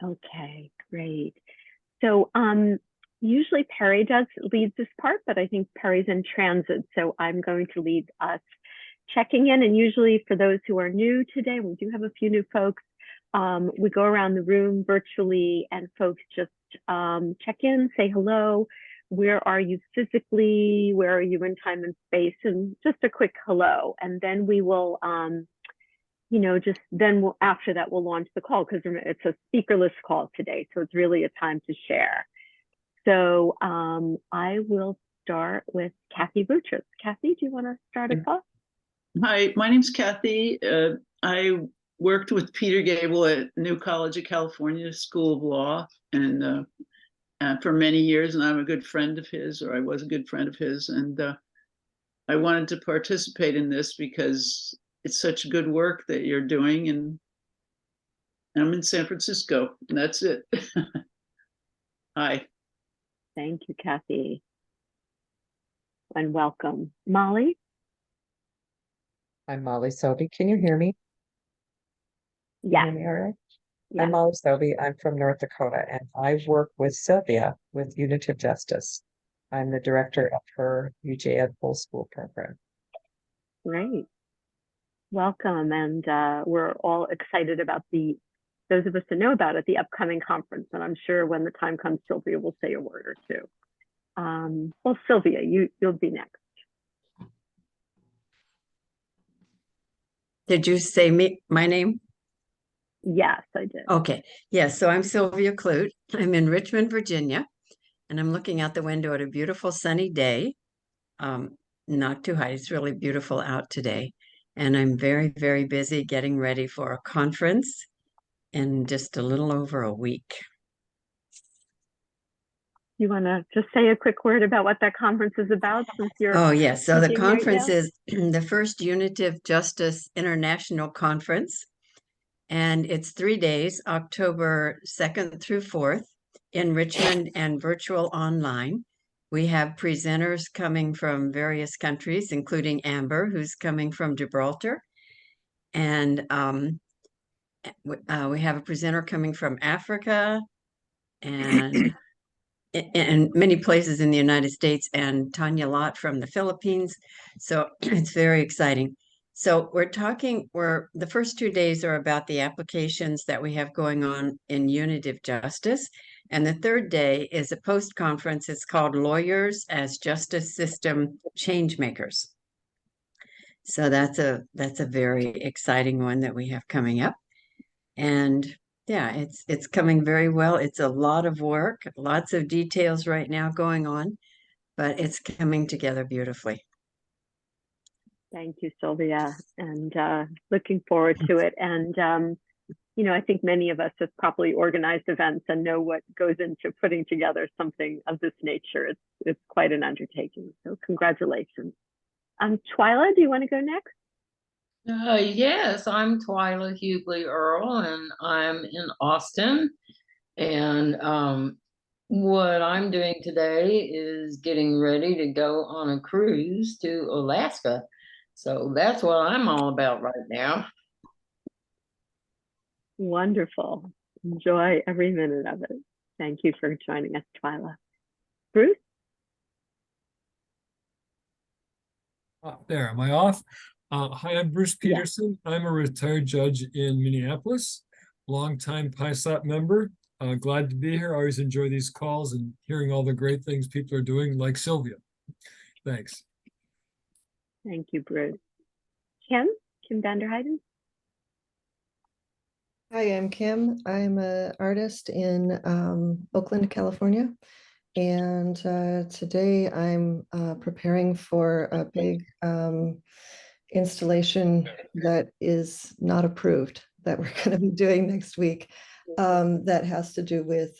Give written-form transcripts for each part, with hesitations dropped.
Okay, great. So usually Perry does lead this part, but I think Perry's in transit, so I'm going to lead us checking in. And usually for those who are new today, we do have a few new folks. We go around the room virtually and folks just check in, say hello. Where are you physically? Where are you in time and space? And just a quick hello. And then we will just then after that, we'll launch the call because it's a speakerless call today. So it's really a time to share. So I will start with Kathy Boutrous. Kathy, do you want to start us off? Hi, my name's Kathy. I worked with Peter Gable at New College of California School of Law and for many years, and I'm a good friend of his, or I was a good friend of his, and I wanted to participate in this because it's such good work that you're doing, and I'm in San Francisco, and that's it. Hi. Thank you, Kathy. And welcome. Molly? I'm Molly Selby. Can you hear me? Yeah. Can you hear me all right? Yeah. I'm Molly Selby. I'm from North Dakota, and I work with Sylvia with Unity of Justice. I'm the director of her UJ Ed Full School program. Great. Welcome. And we're all excited about those of us that know about it, the upcoming conference. And I'm sure when the time comes, Sylvia will say a word or two. Well, Sylvia, you'll be next. Did you say my name? Yes, I did. Okay. Yes. So I'm Sylvia Clute. I'm in Richmond, Virginia, and I'm looking out the window at a beautiful sunny day. Not too hot. It's really beautiful out today. And I'm very, very busy getting ready for a conference in just a little over a week. You want to just say a quick word about what that conference is about since you're Oh, yes. So the conference right is the first Unity of Justice International Conference. And it's 3 days, October 2nd through 4th in Richmond and virtual online. We have presenters coming from various countries, including Amber, who's coming from Gibraltar. And we have a presenter coming from Africa and many places in the United States, and Tanya Lott from the Philippines. So it's very exciting. So the first 2 days are about the applications that we have going on in Unity of Justice. And the third day is a post-conference. It's called Lawyers as Justice System Changemakers. So that's a very exciting one that we have coming up. And yeah, it's coming very well. It's a lot of work, lots of details right now going on, but it's coming together beautifully. Thank you, Sylvia, and looking forward to it. And I think many of us have probably organized events and know what goes into putting together something of this nature. It's quite an undertaking. So congratulations. Twyla, do you want to go next? Yes, I'm Twyla Hughley Earl, and I'm in Austin. And what I'm doing today is getting ready to go on a cruise to Alaska. So that's what I'm all about right now. Wonderful. Enjoy every minute of it. Thank you for joining us, Twyla. Bruce? There, am I off? Hi, I'm Bruce Peterson. I'm a retired judge in Minneapolis, longtime PISLAP member. Glad to be here. Always enjoy these calls and hearing all the great things people are doing, like Sylvia. Thanks. Thank you, Bruce. Kim Vanderheiden? Hi, I'm Kim. I'm an artist in Oakland, California. And today I'm preparing for a big installation that is not approved that we're going to be doing next week that has to do with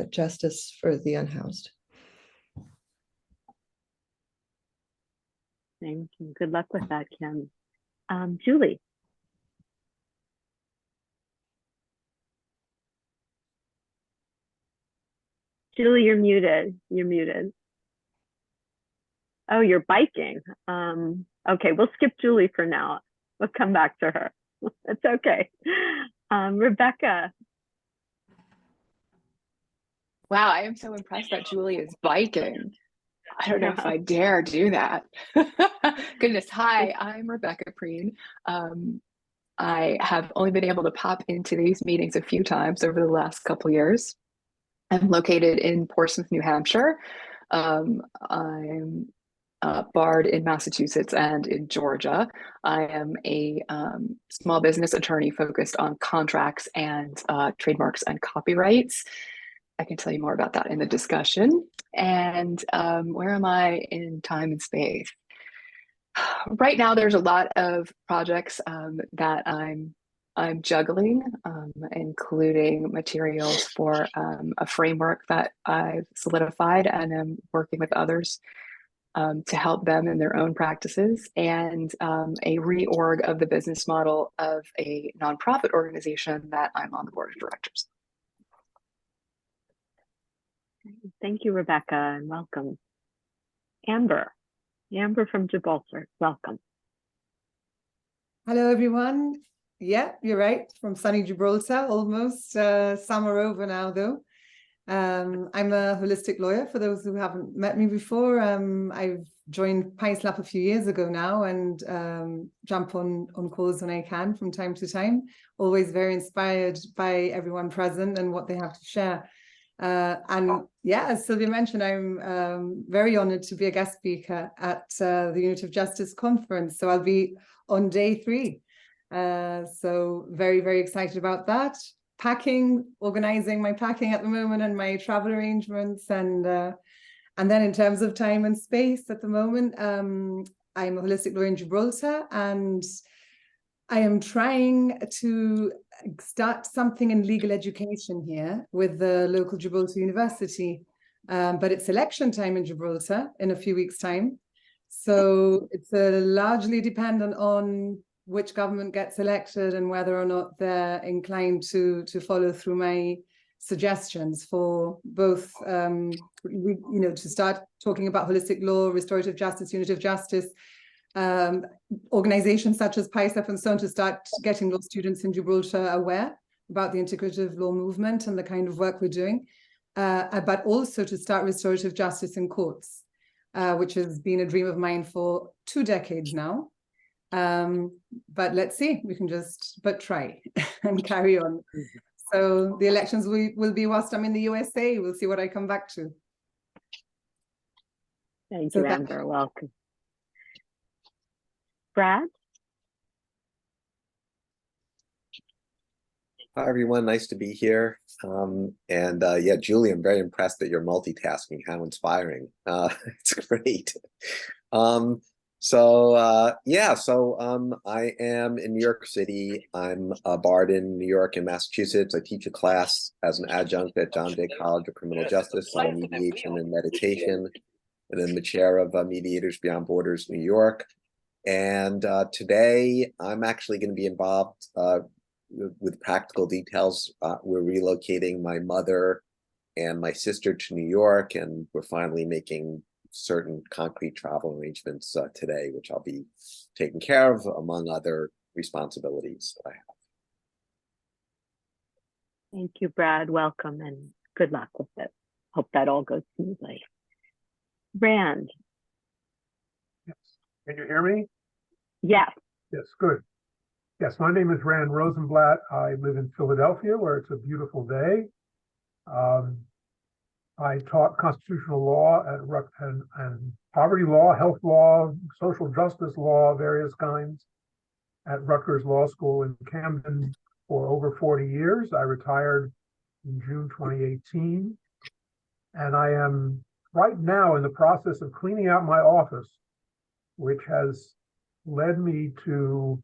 justice for the unhoused. Thank you. Good luck with that, Kim. Julie. Julie, you're muted. You're muted. Oh, you're biking. Okay, we'll skip Julie for now. We'll come back to her. It's okay. Rebecca. Wow, I am so impressed that Julie is biking. I don't know if I dare do that. Goodness. Hi, I'm Rebecca Preen. I have only been able to pop into these meetings a few times over the last couple years. I'm located in Portsmouth, New Hampshire. I'm barred in Massachusetts and in Georgia. I am a small business attorney focused on contracts and trademarks and copyrights. I can tell you more about that in the discussion. And where am I in time and space? Right now, there's a lot of projects that I'm juggling, including materials for a framework that I've solidified, and I'm working with others to help them in their own practices, and a reorg of the business model of a nonprofit organization that I'm on the board of directors. Thank you, Rebecca, and welcome. Amber from Gibraltar, welcome. Hello, everyone. Yeah, you're right, from sunny Gibraltar, almost. Summer over now, though. I'm a holistic lawyer, for those who haven't met me before. I've joined PISLAP a few years ago now, and jump on calls when I can from time to time. Always very inspired by everyone present and what they have to share. And yeah, as Sylvia mentioned, I'm very honored to be a guest speaker at the Unit of Justice conference. So I'll be on day 3. So very, very excited about that. Organizing my packing at the moment and my travel arrangements. And then in terms of time and space at the moment, I'm a holistic lawyer in Gibraltar, and I am trying to start something in legal education here with the local Gibraltar University. But it's election time in Gibraltar in a few weeks' time. So it's largely dependent on which government gets elected and whether or not they're inclined to follow through my suggestions for both, to start talking about holistic law, restorative justice, unit of justice, organizations such as PISLAP and so on, to start getting law students in Gibraltar aware about the integrative law movement and the kind of work we're doing, but also to start restorative justice in courts, which has been a dream of mine for 2 decades now. But let's see, we can but try and carry on. So the elections will be whilst I'm in the USA. We'll see what I come back to. Thank you, Amber. Welcome. Brad? Hi, everyone. Nice to be here. Yeah, Julie, I'm very impressed that you're multitasking. How inspiring. It's great. I am in New York City. I'm barred in New York and Massachusetts. I teach a class as an adjunct at John Jay College of Criminal Justice on mediation and meditation. And I'm the chair of Mediators Beyond Borders, New York. And today I'm actually going to be involved with practical details. We're relocating my mother and my sister to New York, and we're finally making certain concrete travel arrangements today, which I'll be taking care of, among other responsibilities that I have. Thank you, Brad. Welcome and good luck with it. Hope that all goes smoothly. Rand. Yes. Can you hear me? Yes. Yes, good. Yes, my name is Rand Rosenblatt. I live in Philadelphia, where it's a beautiful day. I taught constitutional law and poverty law, health law, social justice law, various kinds at Rutgers Law School in Camden for over 40 years. I retired in June 2018. And I am right now in the process of cleaning out my office, which has led me to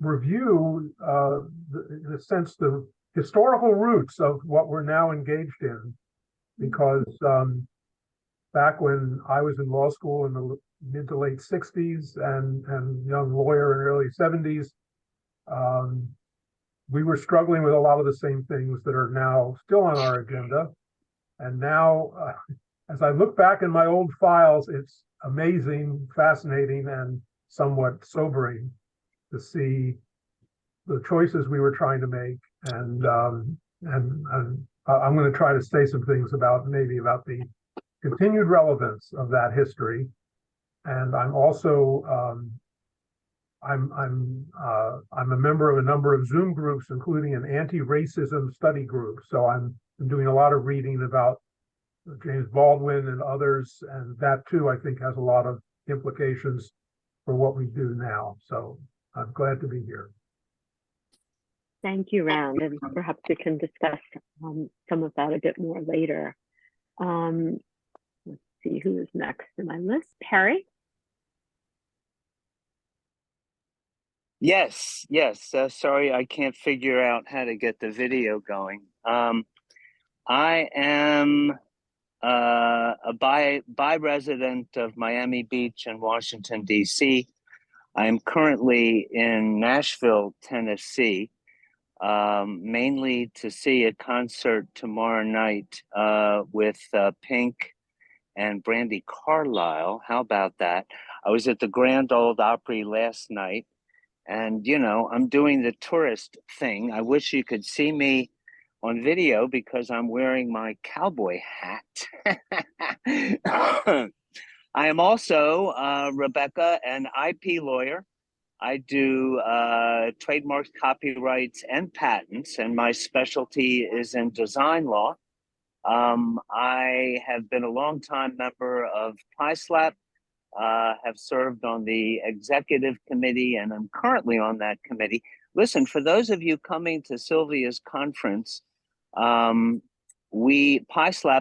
review the historical roots of what we're now engaged in, because back when I was in law school in the mid to late 60s and young lawyer in early 70s, we were struggling with a lot of the same things that are now still on our agenda. And now, as I look back in my old files, it's amazing, fascinating, and somewhat sobering to see the choices we were trying to make and I'm going to try to say some things about the continued relevance of that history. And I'm also I'm a member of a number of Zoom groups, including an anti-racism study group. So I'm doing a lot of reading about James Baldwin and others, and that too I think has a lot of implications for what we do now. So I'm glad to be here. Thank you, Rand, and perhaps we can discuss some of that a bit more later. Let's see who is next in my list. Perry? Yes. Sorry, I can't figure out how to get the video going. I am a by resident of Miami Beach and Washington, D.C. I am currently in Nashville, Tennessee, mainly to see a concert tomorrow night with Pink and Brandi Carlile. How about that? I was at the Grand Ole Opry last night, and I'm doing the tourist thing. I wish you could see me on video because I'm wearing my cowboy hat. I am also, Rebecca, an IP lawyer. I do trademarks, copyrights, and patents, and my specialty is in design law. I have been a longtime member of PISLAP, have served on the executive committee, and I'm currently on that committee. Listen, for those of you coming to Sylvia's conference, PISLAP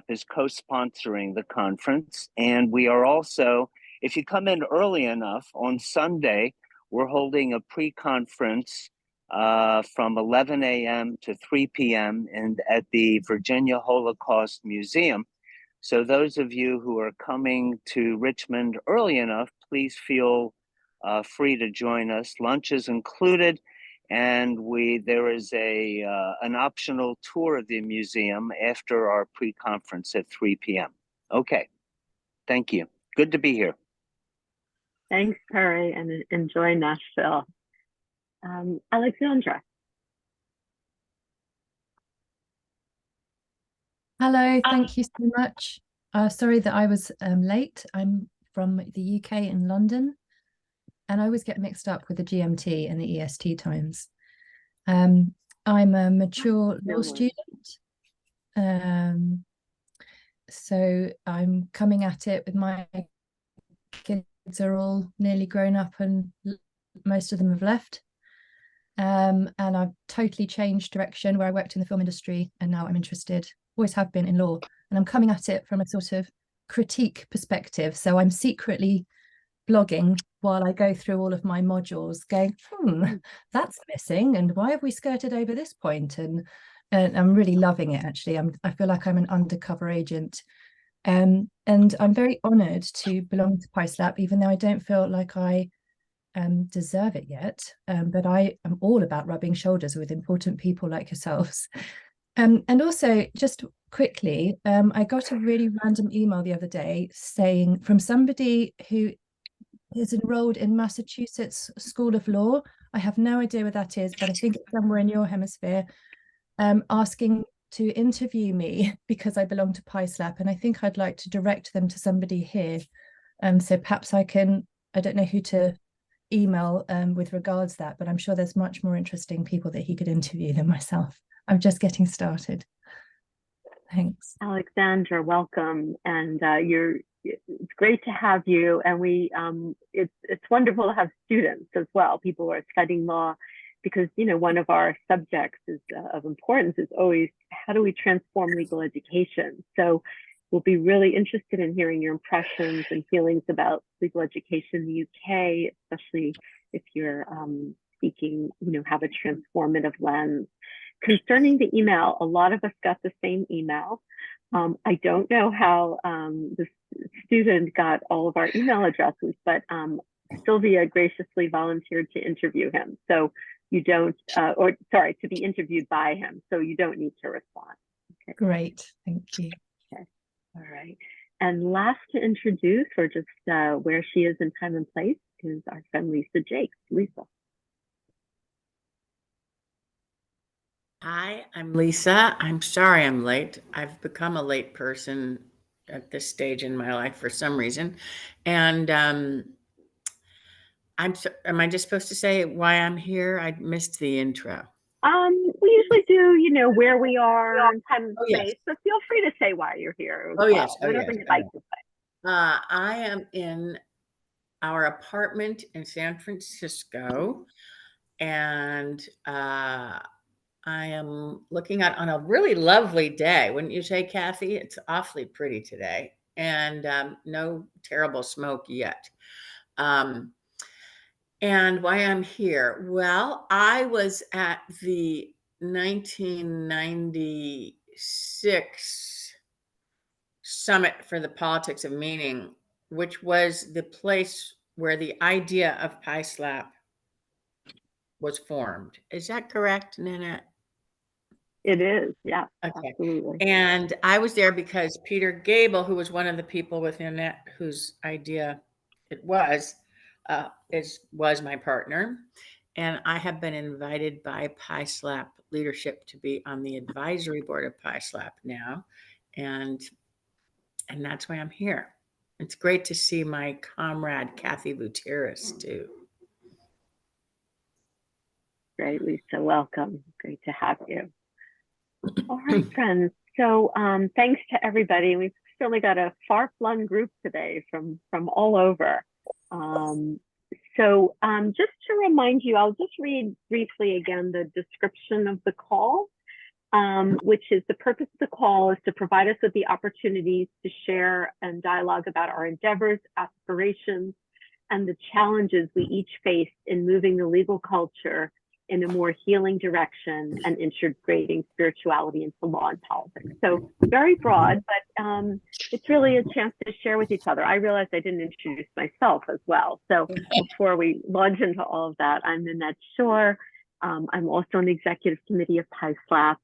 is co-sponsoring the conference, and we are also, if you come in early enough, on Sunday, we're holding a pre-conference from 11 a.m. to 3 p.m. and at the Virginia Holocaust Museum. So those of you who are coming to Richmond early enough, please feel free to join us. Lunch is included, and there is an optional tour of the museum after our pre-conference at 3 p.m. Okay, thank you. Good to be here. Thanks, Perry, and enjoy Nashville. Alexandra. Hello, thank you so much. Sorry that I was late. I'm from the UK in London, and I always get mixed up with the GMT and the EST times. I'm a mature law student, so I'm coming at it with my kids are all nearly grown up and most of them have left. And I've totally changed direction where I worked in the film industry, and now I'm interested, always have been, in law, and I'm coming at it from a sort of critique perspective. So I'm secretly blogging while I go through all of my modules going, that's missing, and why have we skirted over this point? And I'm really loving it, actually. I feel like I'm an undercover agent. And I'm very honoured to belong to PISLAP, even though I don't feel like I deserve it yet. But I am all about rubbing shoulders with important people like yourselves. And also, just quickly, I got a really random email the other day saying from somebody who is enrolled in Massachusetts School of Law. I have no idea what that is, but I think it's somewhere in your hemisphere, asking to interview me because I belong to PISLAP, and I think I'd like to direct them to somebody here. So perhaps I don't know who to email with regards to that, but I'm sure there's much more interesting people that he could interview than myself. I'm just getting started. Thanks. Alexandra, welcome. And it's great to have you. And it's wonderful to have students as well, people who are studying law, because, one of our subjects of importance is always, how do we transform legal education? So we'll be really interested in hearing your impressions and feelings about legal education in the UK, especially if you're seeking, have a transformative lens. Concerning the email, a lot of us got the same email. I don't know how the student got all of our email addresses, but Sylvia graciously volunteered to interview him. So you don't, to be interviewed by him. So you don't need to respond. Okay. Great, thank you. Okay, all right. And last to introduce, or just where she is in time and place, is our friend Lisa Jakes. Lisa. Hi, I'm Lisa. I'm sorry I'm late. I've become a late person at this stage in my life for some reason. And am I just supposed to say why I'm here? I missed the intro. We usually do, you know, where we are and time and Oh, yes. space, so feel free to say why you're here as Oh, well, yes. Oh, whatever yes. you'd like to say. I am in our apartment in San Francisco, and I am looking out on a really lovely day. Wouldn't you say, Kathy? It's awfully pretty today, and no terrible smoke yet. And why I'm here? Well, I was at the 1996 Summit for the Politics of Meaning, which was the place where the idea of PISLAP was formed. Is that correct, Nanette? It is, yeah, Okay. absolutely. And I was there because Peter Gable, who was one of the people with Nanette whose idea it was my partner. And I have been invited by PISLAP leadership to be on the advisory board of PISLAP now. And that's why I'm here. It's great to see my comrade, Kathy Gutierrez, too. Great, Lisa, welcome. Great to have you. All right, friends. So thanks to everybody. We've certainly got a far-flung group today from all over. Just to remind you, I'll just read briefly again the description of the call, which is the purpose of the call is to provide us with the opportunities to share and dialogue about our endeavors, aspirations, and the challenges we each face in moving the legal culture in a more healing direction and integrating spirituality into law and politics. So very broad, but it's really a chance to share with each other. I realized I didn't introduce myself as well. So before we launch into all of that, I'm Nanette Shore. I'm also on the executive committee of PISLAP,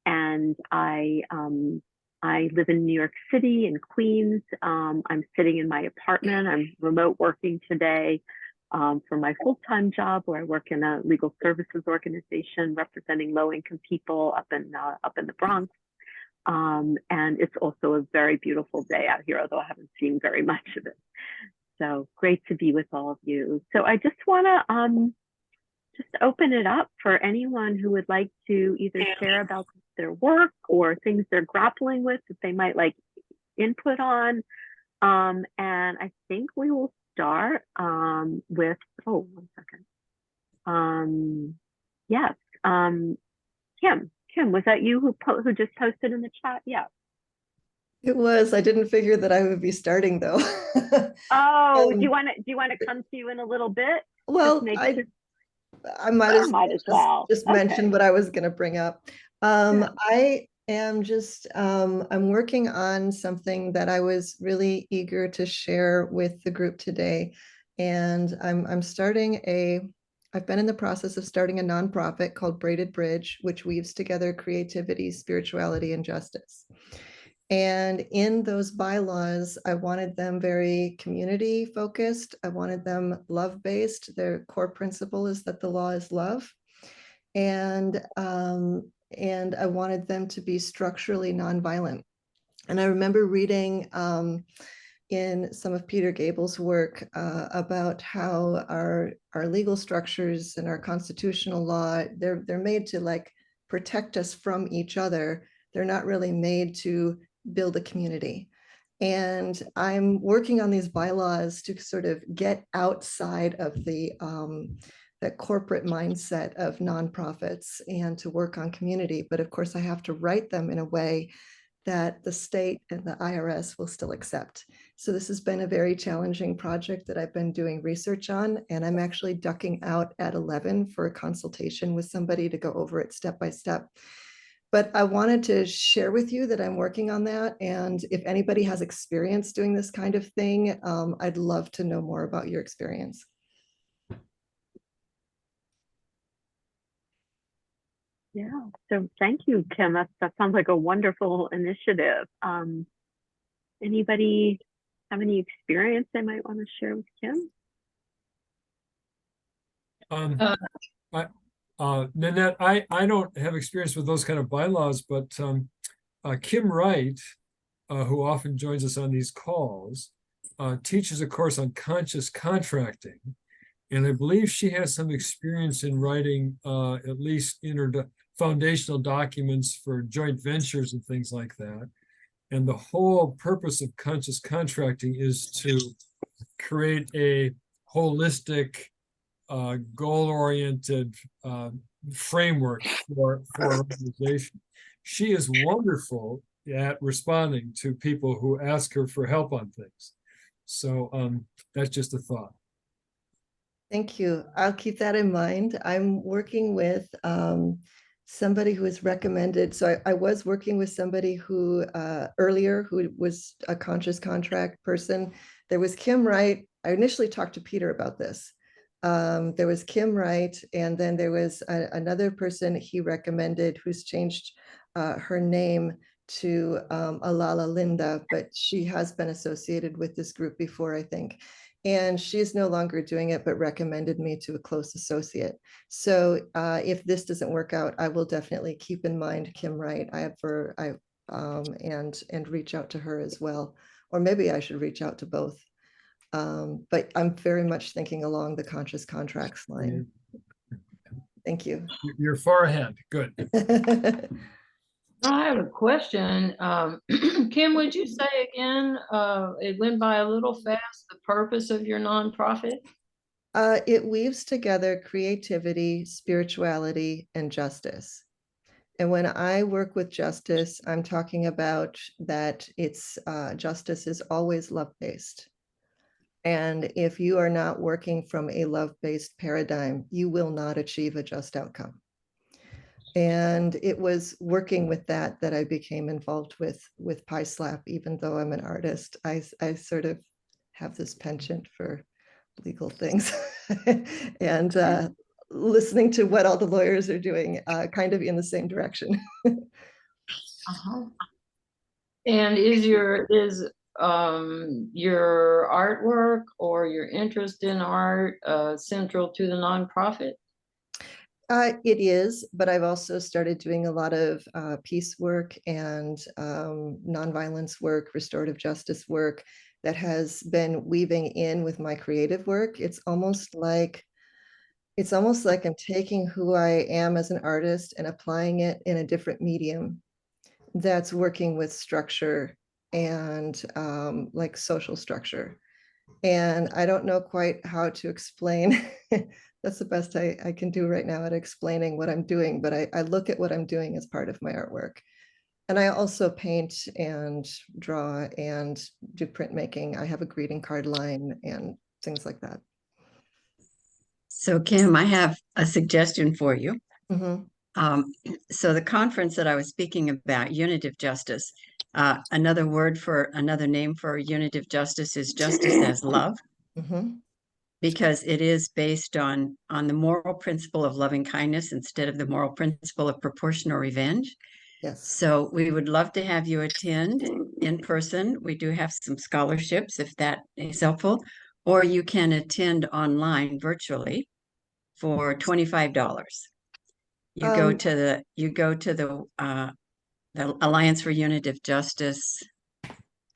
and I live in New York City in Queens. I'm sitting in my apartment. I'm remote working today for my full-time job, where I work in a legal services organization representing low-income people up in the Bronx. And it's also a very beautiful day out here, although I haven't seen very much of it. So great to be with all of you. So I just want to just open it up for anyone who would like to either share about their work or things they're grappling with that they might like input on. And I think we will start with, oh, 1 second. Yes, Kim, was that you who just posted in the chat? Yeah. It was. I didn't figure that I would be starting though. Oh, do you want to come to you in a little bit? Well, I might as well just mention what I was going to bring up. I am just I'm working on something that I was really eager to share with the group today, and I'm starting I've been in the process of starting a nonprofit called Braided Bridge, which weaves together creativity, spirituality, and justice. And in those bylaws, I wanted them very community focused. I wanted them love based. Their core principle is that the law is love. And I wanted them to be structurally nonviolent. And I remember reading in some of Peter Gable's work about how our legal structures and our constitutional law, they're made to like protect us from each other. They're not really made to build a community. And I'm working on these bylaws to sort of get outside of the corporate mindset of nonprofits and to work on community. But of course, I have to write them in a way that the state and the IRS will still accept. So this has been a very challenging project that I've been doing research on, and I'm actually ducking out at 11 for a consultation with somebody to go over it step by step. But I wanted to share with you that I'm working on that. And if anybody has experience doing this kind of thing, I'd love to know more about your experience. Yeah, so thank you, Kim. That sounds like a wonderful initiative. Anybody have any experience they might want to share with Kim? Nanette, I don't have experience with those kind of bylaws, but Kim Wright, who often joins us on these calls, teaches a course on conscious contracting. And I believe she has some experience in writing at least foundational documents for joint ventures and things like that. And the whole purpose of conscious contracting is to create a holistic, goal-oriented framework for organization. She is wonderful at responding to people who ask her for help on things. So that's just a thought. Thank you. I'll keep that in mind. I'm working with somebody who was recommended. So I was working with somebody who earlier who was a conscious contract person. There was Kim Wright. I initially talked to Peter about this. There was Kim Wright, and then there was another person he recommended who's changed her name to Alala Linda, but she has been associated with this group before, I think. And she's no longer doing it, but recommended me to a close associate. So if this doesn't work out, I will definitely keep in mind Kim Wright. And reach out to her as well, or maybe I should reach out to both. But I'm very much thinking along the conscious contracts line. Thank you. You're far ahead. Good. I have a question. Kim, would you say again, it went by a little fast, the purpose of your nonprofit? It weaves together creativity, spirituality, and justice. And when I work with justice, I'm talking about that it's justice is always love-based. And if you are not working from a love-based paradigm, you will not achieve a just outcome. And it was working with that I became involved with PISLAP. Even though I'm an artist, I sort of have this penchant for legal things and listening to what all the lawyers are doing kind of in the same direction. And is your artwork or your interest in art central to the nonprofit? It is, but I've also started doing a lot of peace work and nonviolence work, restorative justice work that has been weaving in with my creative work. It's almost like I'm taking who I am as an artist and applying it in a different medium that's working with structure and like social structure. And I don't know quite how to explain. That's the best I can do right now at explaining what I'm doing, but I look at what I'm doing as part of my artwork. And I also paint and draw and do printmaking. I have a greeting card line and things like that. So Kim, I have a suggestion for you. Mm-hmm. So the conference that I was speaking about, Unitive Justice, another name for Unitive Justice is Justice as Love. Mm-hmm. Because it is based on the moral principle of loving kindness instead of the moral principle of proportional revenge. Yes. So we would love to have you attend in person. We do have some scholarships if that is helpful, or you can attend online virtually for $25. You go to the Alliance for Unitive Justice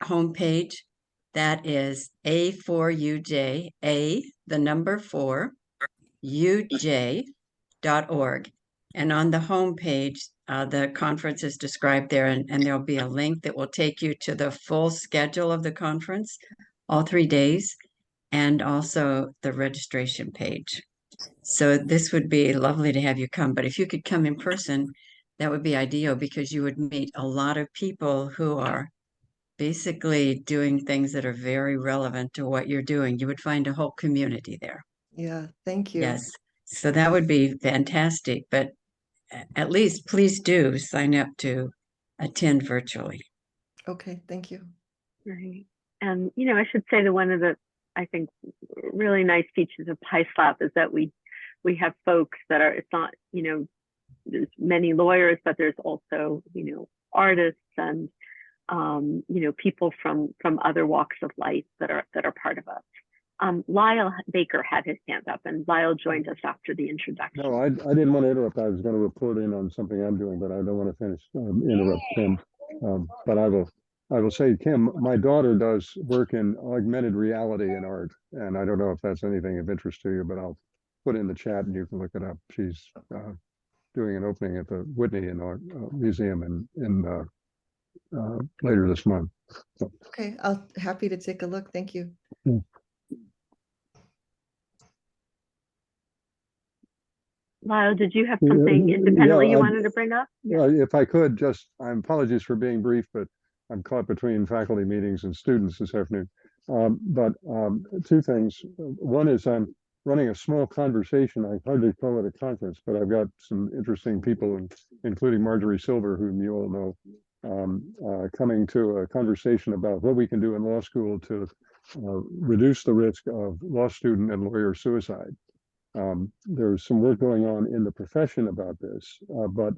homepage. That is A4UJ, the number 4, UJ.org. And on the homepage, the conference is described there, and there'll be a link that will take you to the full schedule of the conference, all 3 days, and also the registration page. So this would be lovely to have you come, but if you could come in person, that would be ideal because you would meet a lot of people who are basically doing things that are very relevant to what you're doing. You would find a whole community there. Yeah, thank you. Yes. So that would be fantastic, but at least please do sign up to attend virtually. Okay, thank you. Right. And, I should say that one of the, I think, really nice features of PISLAP is that we have folks that are, it's not, there's many lawyers, but there's also, artists and, people from other walks of life that are part of us. Lyle Baker had his hand up, and Lyle joined us after the introduction. No, I didn't want to interrupt. I was going to report in on something I'm doing, but I don't want to finish interrupt Kim. But I will say, Kim, my daughter does work in augmented reality and art, and I don't know if that's anything of interest to you, but I'll put it in the chat and you can look it up. She's doing an opening at the Whitney in Art Museum in later this month. So. Okay, I'll happy to take a look. Thank you. Lyle, did you have something independently you wanted to bring up? Yeah, if I could, just apologies for being brief, but I'm caught between faculty meetings and students this afternoon. Two things. One is I'm running a small conversation. I hardly call it a conference, but I've got some interesting people, including Marjorie Silver, whom you all know, coming to a conversation about what we can do in law school to reduce the risk of law student and lawyer suicide. There's some work going on in the profession about this, but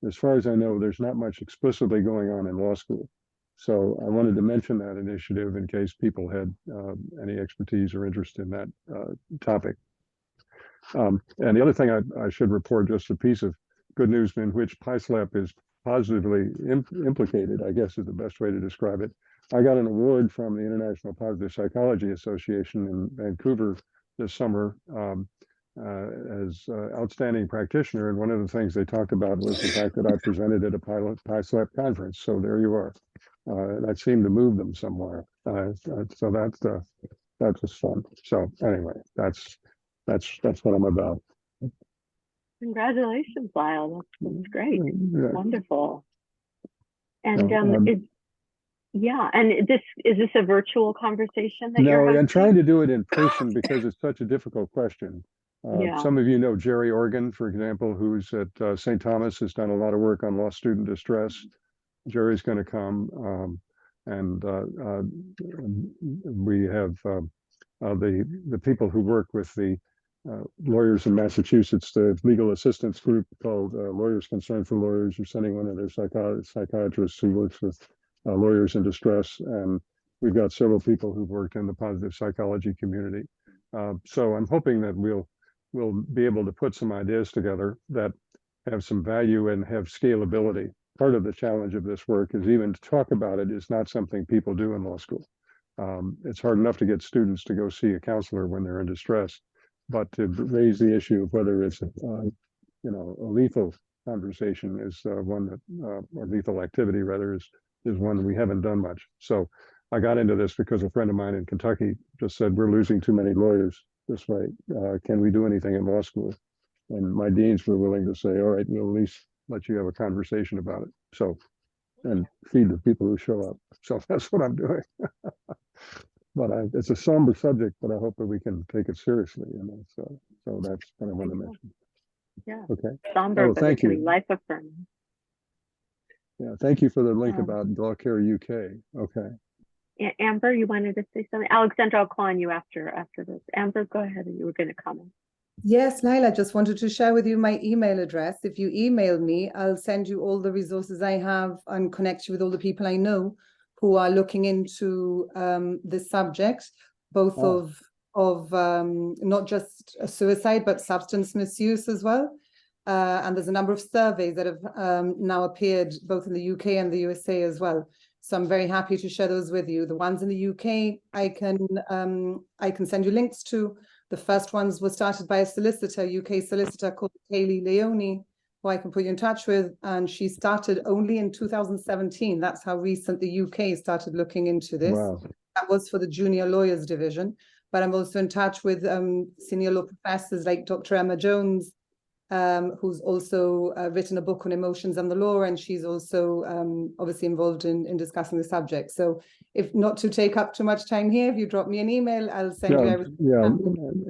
as far as I know, there's not much explicitly going on in law school. So I wanted to mention that initiative in case people had any expertise or interest in that topic. And the other thing I should report, just a piece of good news in which PISLAP is positively implicated, I guess is the best way to describe it. I got an award from the International Positive Psychology Association in Vancouver this summer as outstanding practitioner, and one of the things they talked about was the fact that I presented at a PISLAP conference. So there you are. That seemed to move them somewhere. So that's just fun. So anyway, that's what I'm about. Congratulations, Lyle. That's great. Yeah. Wonderful. And and is this a virtual conversation that you're hosting? I'm trying to do it in person because it's such a difficult question. Some of you know Jerry Organ, for example, who's at St. Thomas, has done a lot of work on law student distress. Jerry's going to come, and we have the people who work with the lawyers in Massachusetts, the legal assistance group called Lawyers Concerned for Lawyers, are sending one of their psychiatrists who works with lawyers in distress, and we've got several people who've worked in the positive psychology community. So I'm hoping that we'll be able to put some ideas together that have some value and have scalability. Part of the challenge of this work is even to talk about it is not something people do in law school. It's hard enough to get students to go see a counselor when they're in distress, but to raise the issue of whether it's a lethal conversation is one that, or lethal activity rather, is one that we haven't done much. So I got into this because a friend of mine in Kentucky just said, we're losing too many lawyers this way. Can we do anything in law school? And my deans were willing to say, all right, we'll at least let you have a conversation about it. So, and feed the people who show up. So that's what I'm doing. But it's a somber subject, but I hope that we can take it seriously. So that's what I want to mention. Yeah. Okay. Somber, but thank you. Life affirming. Yeah. Thank you for the link about Law Care UK. Okay. Amber, you wanted to say something? Alexandra, I'll call on you after this. Amber, go ahead, and you were going to comment. Yes, Lila, just wanted to share with you my email address. If you email me, I'll send you all the resources I have and connect you with all the people I know who are looking into this subject, both of not just suicide, but substance misuse as well. And there's a number of surveys that have now appeared both in the UK and the USA as well. So I'm very happy to share those with you. The ones in the UK, I can send you links to. The first ones were started by a solicitor, UK solicitor called Kaylee Leone, who I can put you in touch with. And she started only in 2017. That's how recent the UK started looking into this. Wow. That was for the junior lawyers division. But I'm also in touch with senior law professors like Dr. Emma Jones, who's also written a book on emotions and the law, and she's also obviously involved in discussing the subject. So if not to take up too much time here, if you drop me an email, I'll send you everything. Yeah,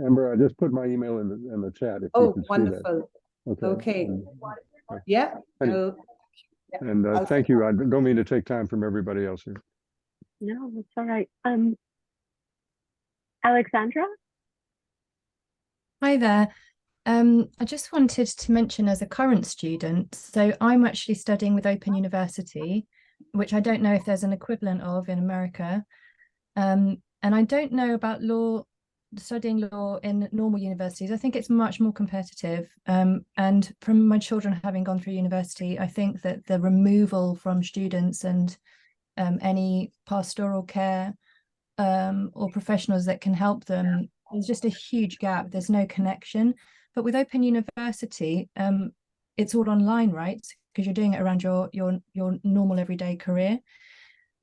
Amber, I just put my email in the chat. If you can wonderful. See that. Okay. Yeah. And thank you. I don't mean to take time from everybody else here. No, that's all right. Alexandra? Hi there. I just wanted to mention as a current student, so I'm actually studying with Open University, which I don't know if there's an equivalent of in America. And I don't know about law studying law in normal universities, I think it's much more competitive. And from my children having gone through university, I think that the removal from students and any pastoral care or professionals that can help them, there's just a huge gap. There's no connection. But with Open University, it's all online, right? Because you're doing it around your normal everyday career.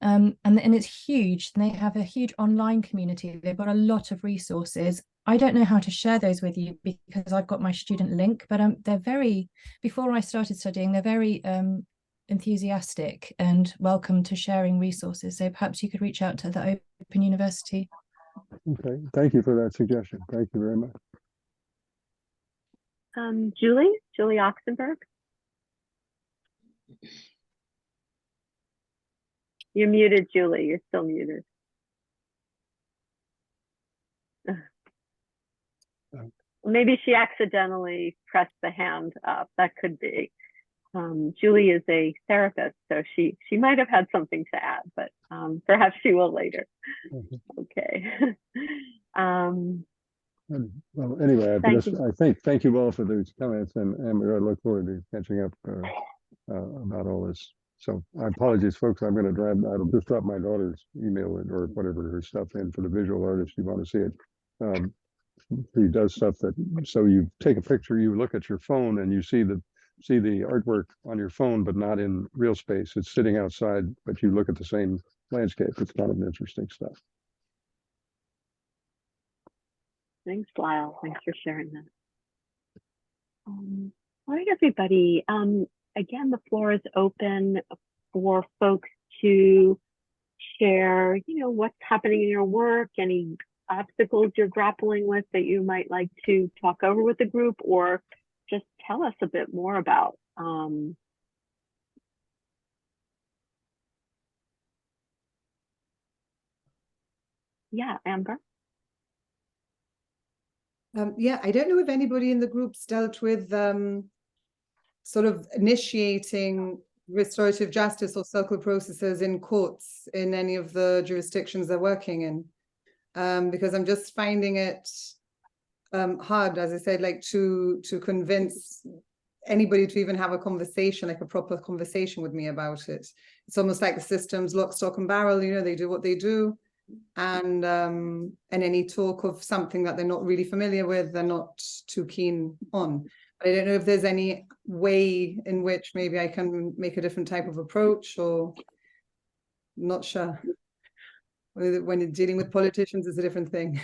And it's huge. They have a huge online community. They've got a lot of resources. I don't know how to share those with you because I've got my student link, but they're very, before I started studying, they're very enthusiastic and welcome to sharing resources. So perhaps you could reach out to the Open University. Okay, thank you for that suggestion. Thank you very much. Julie Oxenberg. You're muted, Julie. You're still muted. Maybe she accidentally pressed the hand up. That could be. Julie is a therapist, so she might have had something to add, but perhaps she will later. Okay. Well, anyway, thank you all for those comments, and I look forward to catching up about all this. So apologies, folks. I'm going to I'll just drop my daughter's email or whatever her stuff in for the visual artist. You want to see it. He does stuff that, so you take a picture, you look at your phone, and you see the artwork on your phone, but not in real space. It's sitting outside, but you look at the same landscape. It's kind of interesting stuff. Thanks, Lyle. Thanks for sharing that. All right, everybody. Again, the floor is open for folks to share, what's happening in your work, any obstacles you're grappling with that you might like to talk over with the group, or just tell us a bit more about. Yeah, Amber. Yeah, I don't know if anybody in the group's dealt with sort of initiating restorative justice or circle processes in courts in any of the jurisdictions they're working in, because I'm just finding it hard, as I said, like to convince anybody to even have a conversation, like a proper conversation with me about it. It's almost like the system's lock, stock, and barrel. They do what they do, and any talk of something that they're not really familiar with, they're not too keen on. But I don't know if there's any way in which maybe I can make a different type of approach, or not sure. When dealing with politicians is a different thing.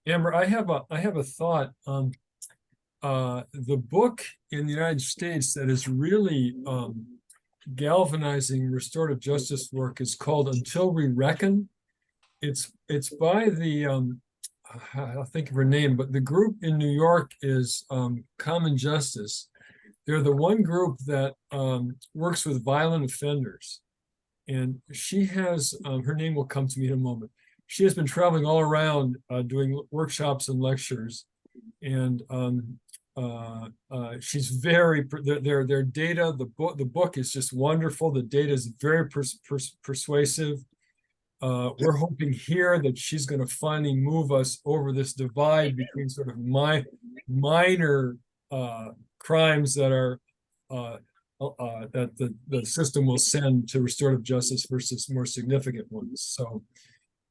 Amber, I have a thought. The book in the United States that is really galvanizing restorative justice work is called Until We Reckon. It's by the I'll think of her name, but the group in New York is Common Justice. They're the one group that works with violent offenders. And she has, her name will come to me in a moment. She has been traveling all around doing workshops and lectures. And she's very, their data, the book is just wonderful. The data is very persuasive. We're hoping here that she's going to finally move us over this divide between sort of minor crimes that are that the system will send to restorative justice versus more significant ones. So,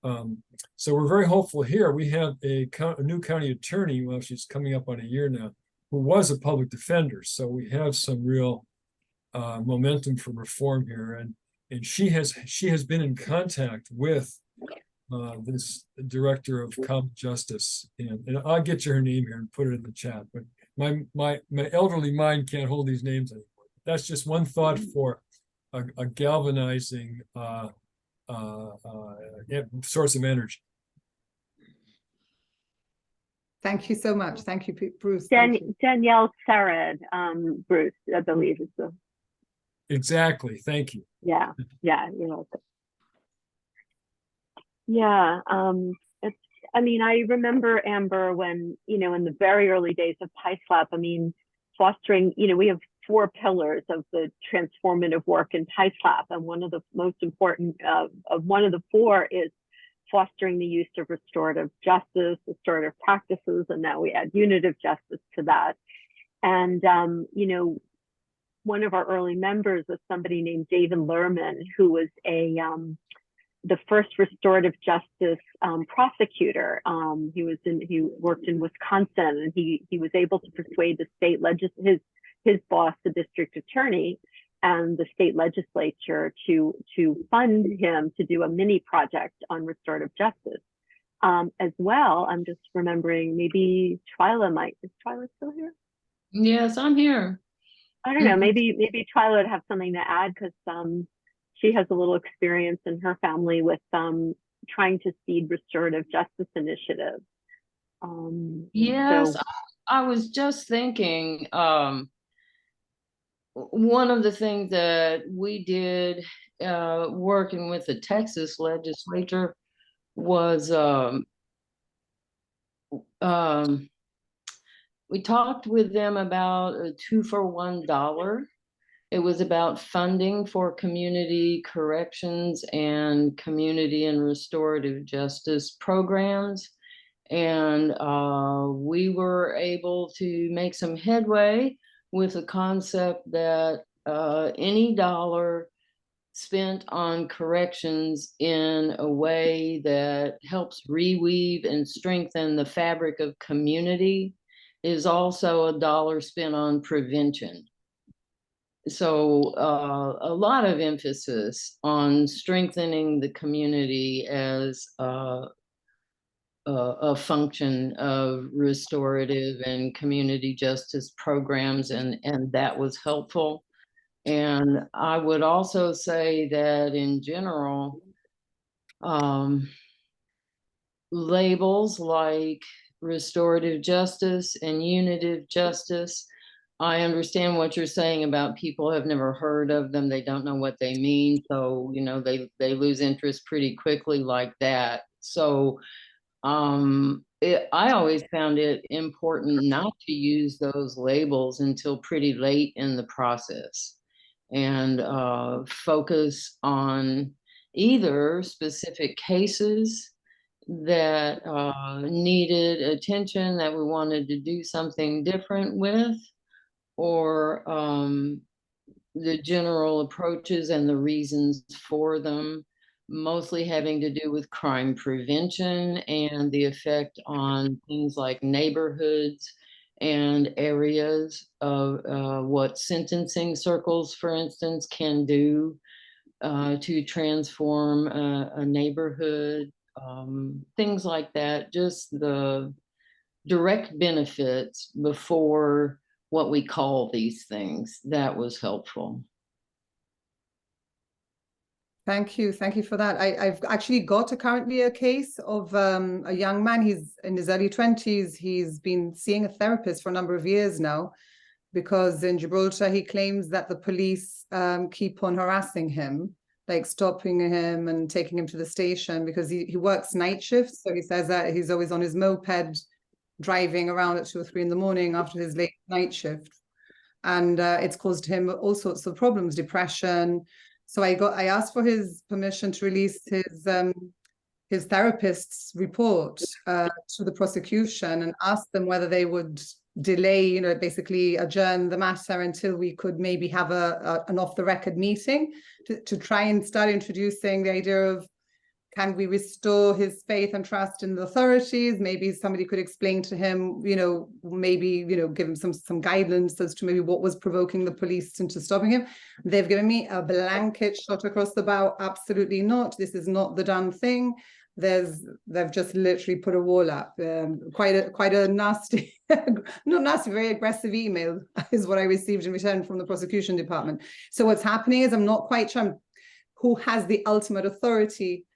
so we're very hopeful here. We have a new county attorney, well, she's coming up on a year now, who was a public defender. So we have some real momentum for reform here, and she has been in contact with this director of common justice, and I'll get you her name here and put it in the chat. But my elderly mind can't hold these names anymore. That's just one thought for a galvanizing source of energy. Thank you so much. Thank you, Bruce. Danielle Sarad, Bruce, I believe is the. Exactly. Thank you. Yeah. You're welcome. Yeah. I remember, Amber, when, in the very early days of PISLAP, fostering, we have 4 pillars of the transformative work in PISLAP. And one of the most important of one of the 4 is fostering the use of restorative justice, restorative practices, and now we add unitive justice to that. And, you know, one of our early members was somebody named David Lerman, who was the first restorative justice prosecutor. He worked in Wisconsin, and he was able to persuade the state his boss, the district attorney, and the state legislature to fund him to do a mini project on restorative justice. As well, I'm just remembering, maybe Twyla is Twyla still here? Yes, I'm here. I don't know, maybe Twyla would have something to add, because she has a little experience in her family with trying to seed restorative justice initiatives. Yes, I was just thinking, one of the things that we did working with the Texas legislature was we talked with them about a 2 for $1. It was about funding for community corrections and community and restorative justice programs. And we were able to make some headway with the concept that any dollar spent on corrections in a way that helps reweave and strengthen the fabric of community is also a dollar spent on prevention. So a lot of emphasis on strengthening the community as a function of restorative and community justice programs, and that was helpful. And I would also say that in general, labels like restorative justice and unitive justice, I understand what you're saying about people have never heard of them. They don't know what they mean. So, you know, they lose interest pretty quickly like that. So I always found it important not to use those labels until pretty late in the process, and focus on either specific cases that needed attention, that we wanted to do something different with, or the general approaches and the reasons for them, mostly having to do with crime prevention and the effect on things like neighborhoods and areas of what sentencing circles, for instance, can do to transform a neighborhood, things like that, just the direct benefits before what we call these things. That was helpful. Thank you for that. I've actually got currently a case of a young man. He's in his early 20s. He's been seeing a therapist for a number of years now, because in Gibraltar he claims that the police keep on harassing him, like stopping him and taking him to the station, because he works night shifts. So he says that he's always on his moped driving around at 2 or 3 in the morning after his late night shift, and it's caused him all sorts of problems, depression. So I asked for his permission to release his therapist's report to the prosecution, and asked them whether they would delay, you know, basically adjourn the matter until we could maybe have an off-the-record meeting to try and start introducing the idea of, can we restore his faith and trust in the authorities? Maybe somebody could explain to him, you know, maybe, you know, give him some guidance as to maybe what was provoking the police into stopping him. They've given me a blanket shot across the bow. Absolutely not. This is not the done thing. They've just literally put a wall up. Quite a nasty, not nasty, very aggressive email is what I received in return from the prosecution department. So what's happening is, I'm not quite sure who has the ultimate authority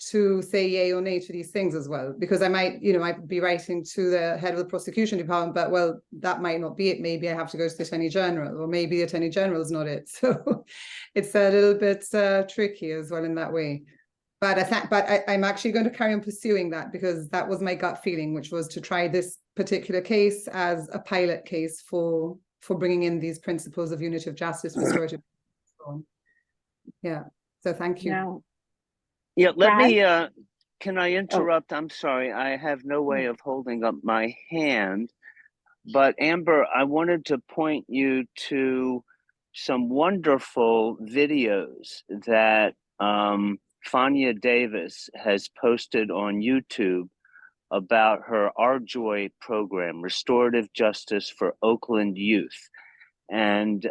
to say yay or nay to these things as well, because I might be writing to the head of the prosecution department, but well, that might not be it. Maybe I have to go to the Attorney General, or maybe the Attorney General is not it. So it's a little bit tricky as well in that way. But I'm actually going to carry on pursuing that, because that was my gut feeling, which was to try this particular case as a pilot case for bringing in these principles of unitive justice, restorative, and so on. Yeah. So thank you. No. Yeah, let me can I interrupt? I'm sorry. I have no way of holding up my hand. But Amber, I wanted to point you to some wonderful videos that Fania Davis has posted on YouTube about her Our Joy program, Restorative Justice for Oakland Youth. And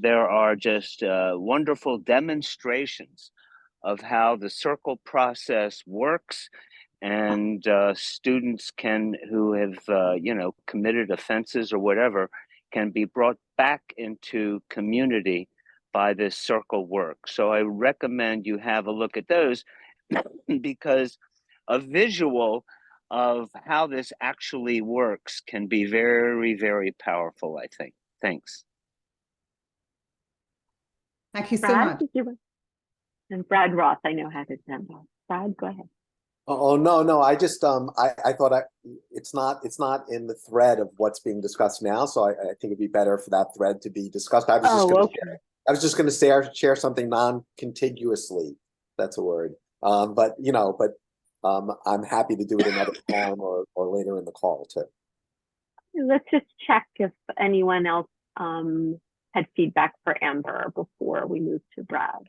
there are just wonderful demonstrations of how the circle process works, and students who have committed offenses or whatever can be brought back into community by this circle work. So I recommend you have a look at those because a visual of how this actually works can be very, very powerful, I think. Thanks. Thank you so Brad, much. did you? And Brad Roth, I know how to send that. Brad, go ahead. Oh no, I just I thought it's not in the thread of what's being discussed now, so I think it'd be better for that thread to be discussed. I was just going to share something non-contiguously. That's a word. But I'm happy to do it another time or later in the call too. Let's just check if anyone else had feedback for Amber before we move to Brad.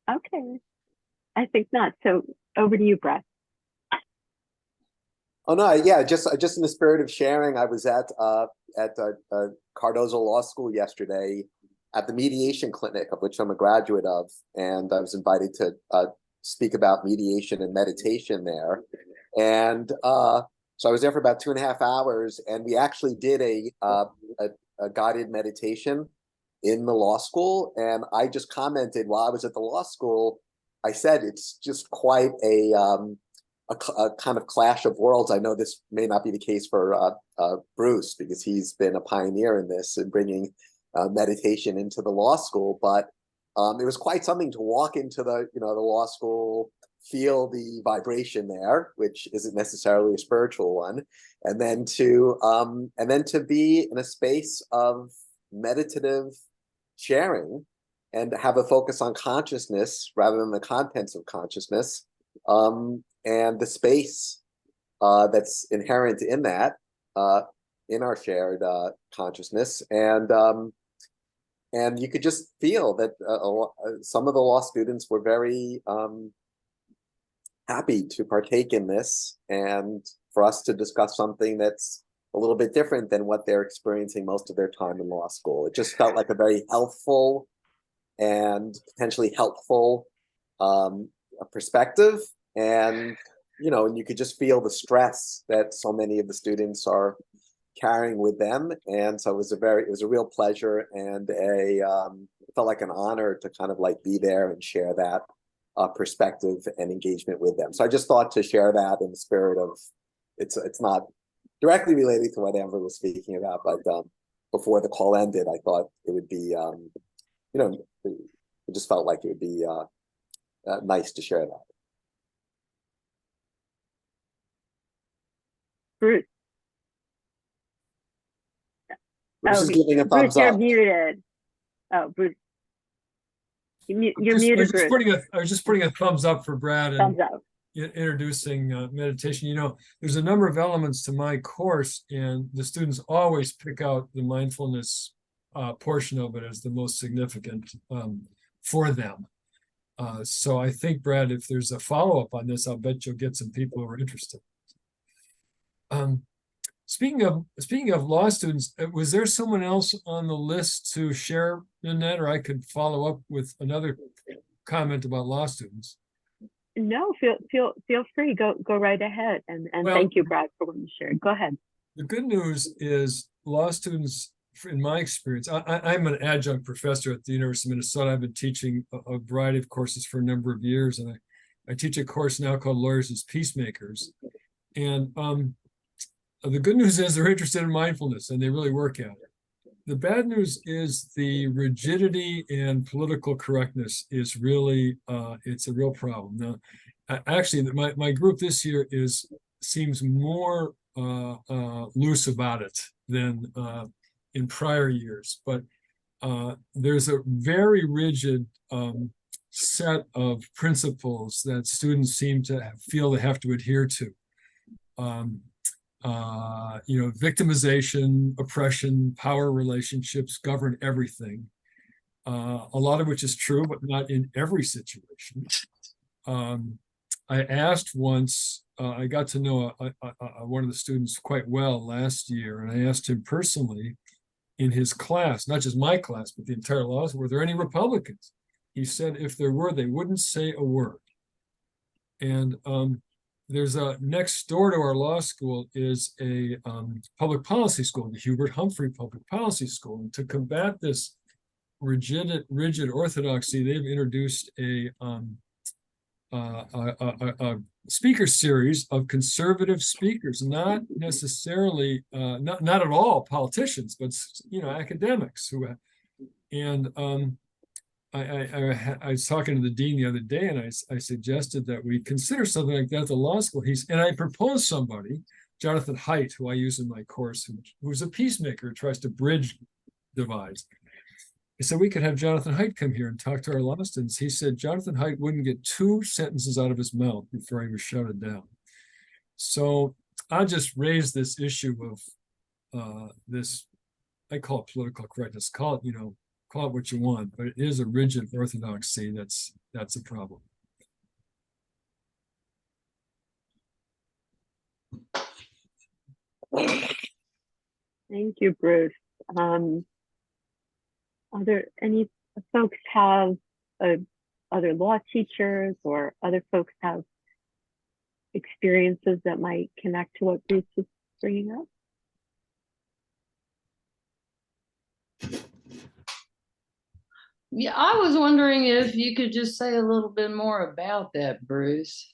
Okay, I think not. So over to you, Brad. Oh no, yeah, just in the spirit of sharing, I was at Cardozo Law School yesterday at the mediation clinic, of which I'm a graduate of, and I was invited to speak about mediation and meditation there. And so I was there for about 2.5 hours, and we actually did a guided meditation in the law school. And I just commented while I was at the law school, I said it's just quite a kind of clash of worlds. I know this may not be the case for Bruce, because he's been a pioneer in this and bringing meditation into the law school. But it was quite something to walk into the law school, feel the vibration there, which isn't necessarily a spiritual one, and then to be in a space of meditative sharing and have a focus on consciousness rather than the contents of consciousness, and the space that's inherent in that, in our shared consciousness. And you could just feel that some of the law students were very happy to partake in this, and for us to discuss something that's a little bit different than what they're experiencing most of their time in law school. It just felt like a very healthful and potentially helpful perspective. And, and you could just feel the stress that so many of the students are carrying with them. And so it was a real pleasure, and it felt like an honor to kind of like be there and share that perspective and engagement with them. So I just thought to share that in the spirit of, it's not directly related to what Amber was speaking about, but before the call ended, I thought it would be, it just felt like it would be nice to share that. Bruce. Bruce is giving a thumbs Bruce, up. you're muted. Oh, Bruce. You're muted, Bruce. I was just putting a thumbs up for Brad and thumbs up. Introducing meditation. There's a number of elements to my course, and the students always pick out the mindfulness portion of it as the most significant for them. So I think, Brad, if there's a follow-up on this, I'll bet you'll get some people who are interested. Speaking of law students, was there someone else on the list to share, Nanette, or I could follow up with another comment about law students? No, feel free. Go right ahead. And thank you, Brad, for what you shared. Go ahead. The good news is law students, in my experience, I'm an adjunct professor at the University of Minnesota. I've been teaching a variety of courses for a number of years, and I teach a course now called Lawyers as Peacemakers. And the good news is they're interested in mindfulness, and they really work at it. The bad news is the rigidity and political correctness is really, it's a real problem. Now, actually, my group this year seems more loose about it than in prior years, but there's a very rigid set of principles that students seem to feel they have to adhere to. Victimization, oppression, power relationships govern everything. A lot of which is true, but not in every situation. I asked once, I got to know one of the students quite well last year, and I asked him personally in his class, not just my class, but the entire law school, were there any Republicans? He said if there were, they wouldn't say a word. And there's a next door to our law school is a public policy school, the Hubert Humphrey Public Policy School. And to combat this rigid orthodoxy, they've introduced a speaker series of conservative speakers, not necessarily, not at all politicians, but academics who. And I was talking to the dean the other day, and I suggested that we consider something like that at the law school. And I proposed somebody, Jonathan Haidt, who I use in my course, who's a peacemaker, tries to bridge divides. I said we could have Jonathan Haidt come here and talk to our law students. He said Jonathan Haidt wouldn't get 2 sentences out of his mouth before he was shouted down. So I just raised this issue of this, I call it political correctness, call it what you want, but it is a rigid orthodoxy that's a problem. Thank you, Bruce. Are there any folks have other law teachers or other folks have experiences that might connect to what Bruce is bringing up? Yeah, I was wondering if you could just say a little bit more about that, Bruce.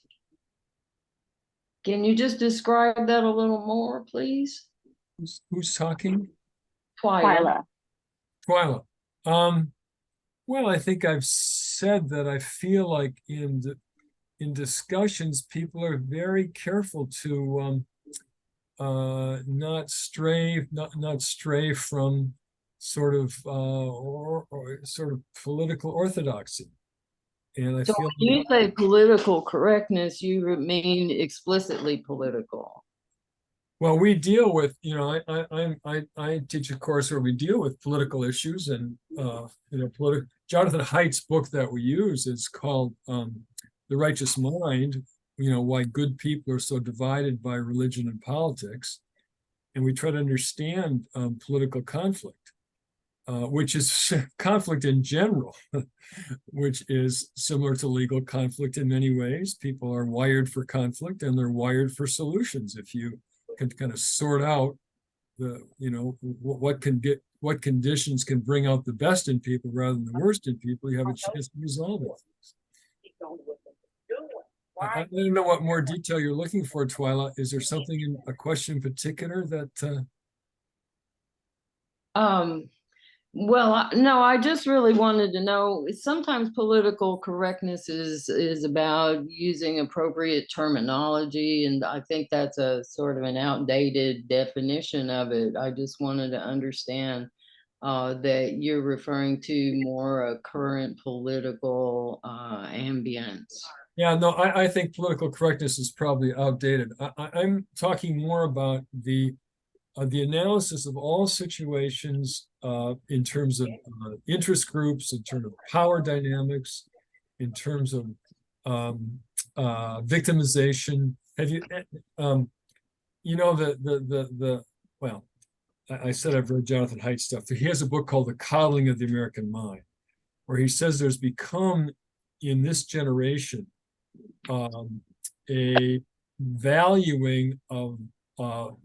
Can you just describe that a little more, please? Who's talking? Twyla. Twyla. Well, I think I've said that I feel like in discussions, people are very careful to not stray from sort of political orthodoxy. And I So feel when you say political correctness, you mean explicitly political. Well, we deal with, I teach a course where we deal with political issues, and Jonathan Haidt's book that we use is called The Righteous Mind, why good people are so divided by religion and politics. And we try to understand political conflict, which is conflict in general, which is similar to legal conflict in many ways. People are wired for conflict, and they're wired for solutions. If you can kind of sort out what conditions can bring out the best in people rather than the worst in people, you have a chance to resolve it. I don't know what more detail you're looking for, Twyla. Is there something a question in particular that? Well, no, I just really wanted to know, sometimes political correctness is about using appropriate terminology, and I think that's a sort of an outdated definition of it. I just wanted to understand that you're referring to more a current political ambience. Yeah, no, I think political correctness is probably outdated. I'm talking more about the analysis of all situations in terms of interest groups, in terms of power dynamics, in terms of victimization. Have you, well, I said I've read Jonathan Haidt's stuff. He has a book called The Coddling of the American Mind, where he says there's become, in this generation, a valuing of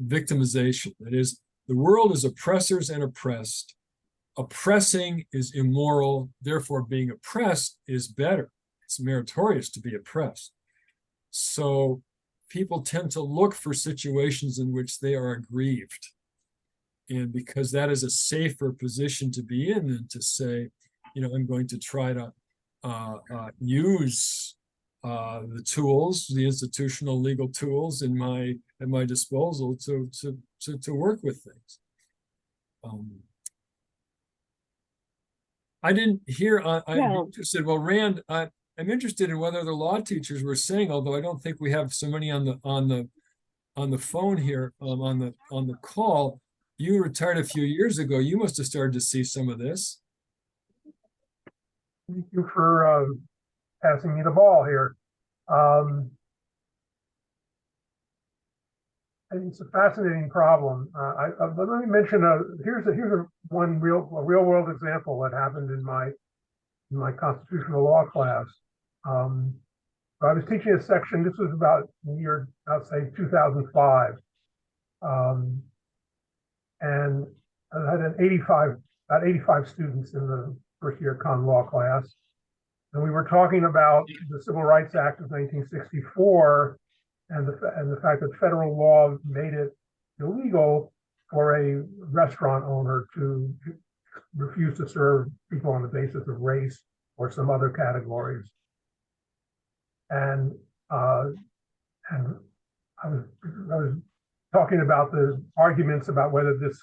victimization. That is, the world is oppressors and oppressed. Oppressing is immoral, therefore being oppressed is better. It's meritorious to be oppressed. So people tend to look for situations in which they are aggrieved. And because that is a safer position to be in than to say, I'm going to try to use the tools, the institutional legal tools at my disposal to work with things. I didn't hear, I'm Yeah. interested, well, Rand, I'm interested in whether the law teachers were saying, although I don't think we have so many on the phone here, on the call. You retired a few years ago. You must have started to see some of this. Thank you for passing me the ball here. It's a fascinating problem. But let me mention here's one real world example that happened in my constitutional law class. I was teaching a section. This was about the year, I'll say 2005, and I had about 85 students in the first year con law class, and we were talking about the Civil Rights Act of 1964 and the fact that federal law made it illegal for a restaurant owner to refuse to serve people on the basis of race or some other categories. And I was talking about the arguments about whether this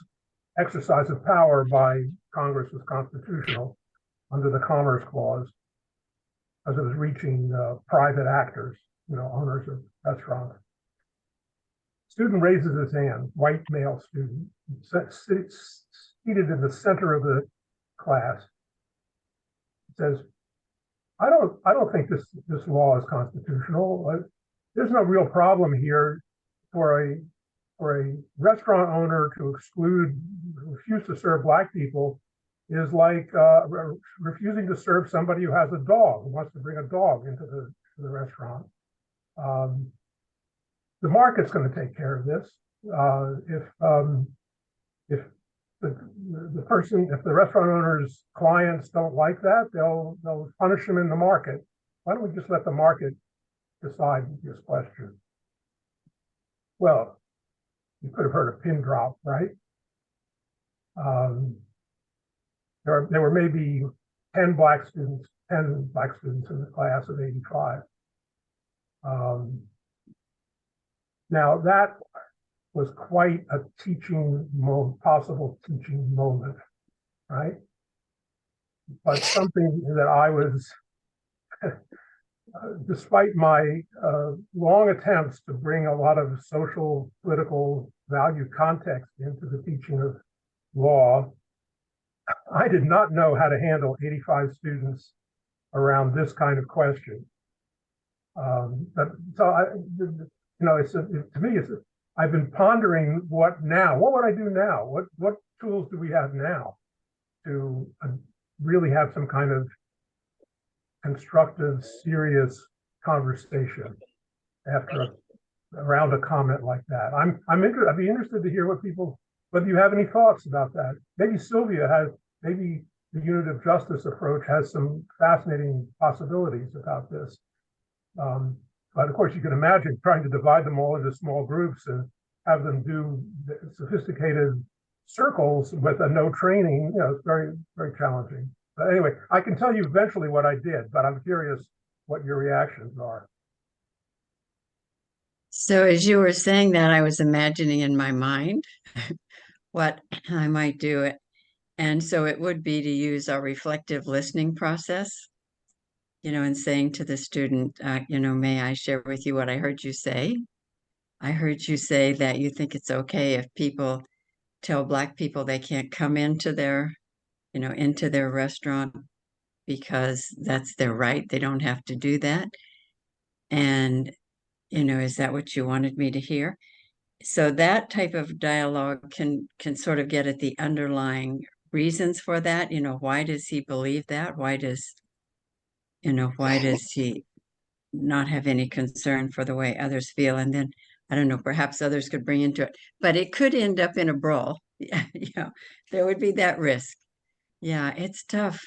exercise of power by Congress was constitutional under the Commerce Clause, as it was reaching private actors, owners of restaurants. Student raises his hand, white male student, seated in the center of the class, says, I don't think this law is constitutional. There's no real problem here for a restaurant owner to refuse to serve Black people is like refusing to serve somebody who has a dog, who wants to bring a dog into the restaurant. The market's going to take care of this. If the restaurant owner's clients don't like that, they'll punish them in the market. Why don't we just let the market decide this question? Well, you could have heard a pin drop, right? There were maybe 10 black students in the class of 85. Now that was quite a possible teaching moment, right? But something that I was, despite my long attempts to bring a lot of social, political value context into the teaching of law, I did not know how to handle 85 students around this kind of question. To me, I've been pondering what would I do now? What tools do we have now to really have some kind of constructive, serious conversation around a comment like that? I'd be interested to hear whether you have any thoughts about that. Maybe maybe the unit of justice approach has some fascinating possibilities about this. But of course, you can imagine trying to divide them all into small groups and have them do sophisticated circles with no training. It's very, very challenging. But anyway, I can tell you eventually what I did, but I'm curious what your reactions are. So as you were saying that, I was imagining in my mind what I might do. And so it would be to use a reflective listening process, and saying to the student, may I share with you what I heard you say? I heard you say that you think it's okay if people tell Black people they can't come into their restaurant because that's their right. They don't have to do that. And, is that what you wanted me to hear? So that type of dialogue can sort of get at the underlying reasons for that. Why does he believe that? Why does he not have any concern for the way others feel? And then, I don't know, perhaps others could bring into it, but it could end up in a brawl. There would be that risk. Yeah, it's tough.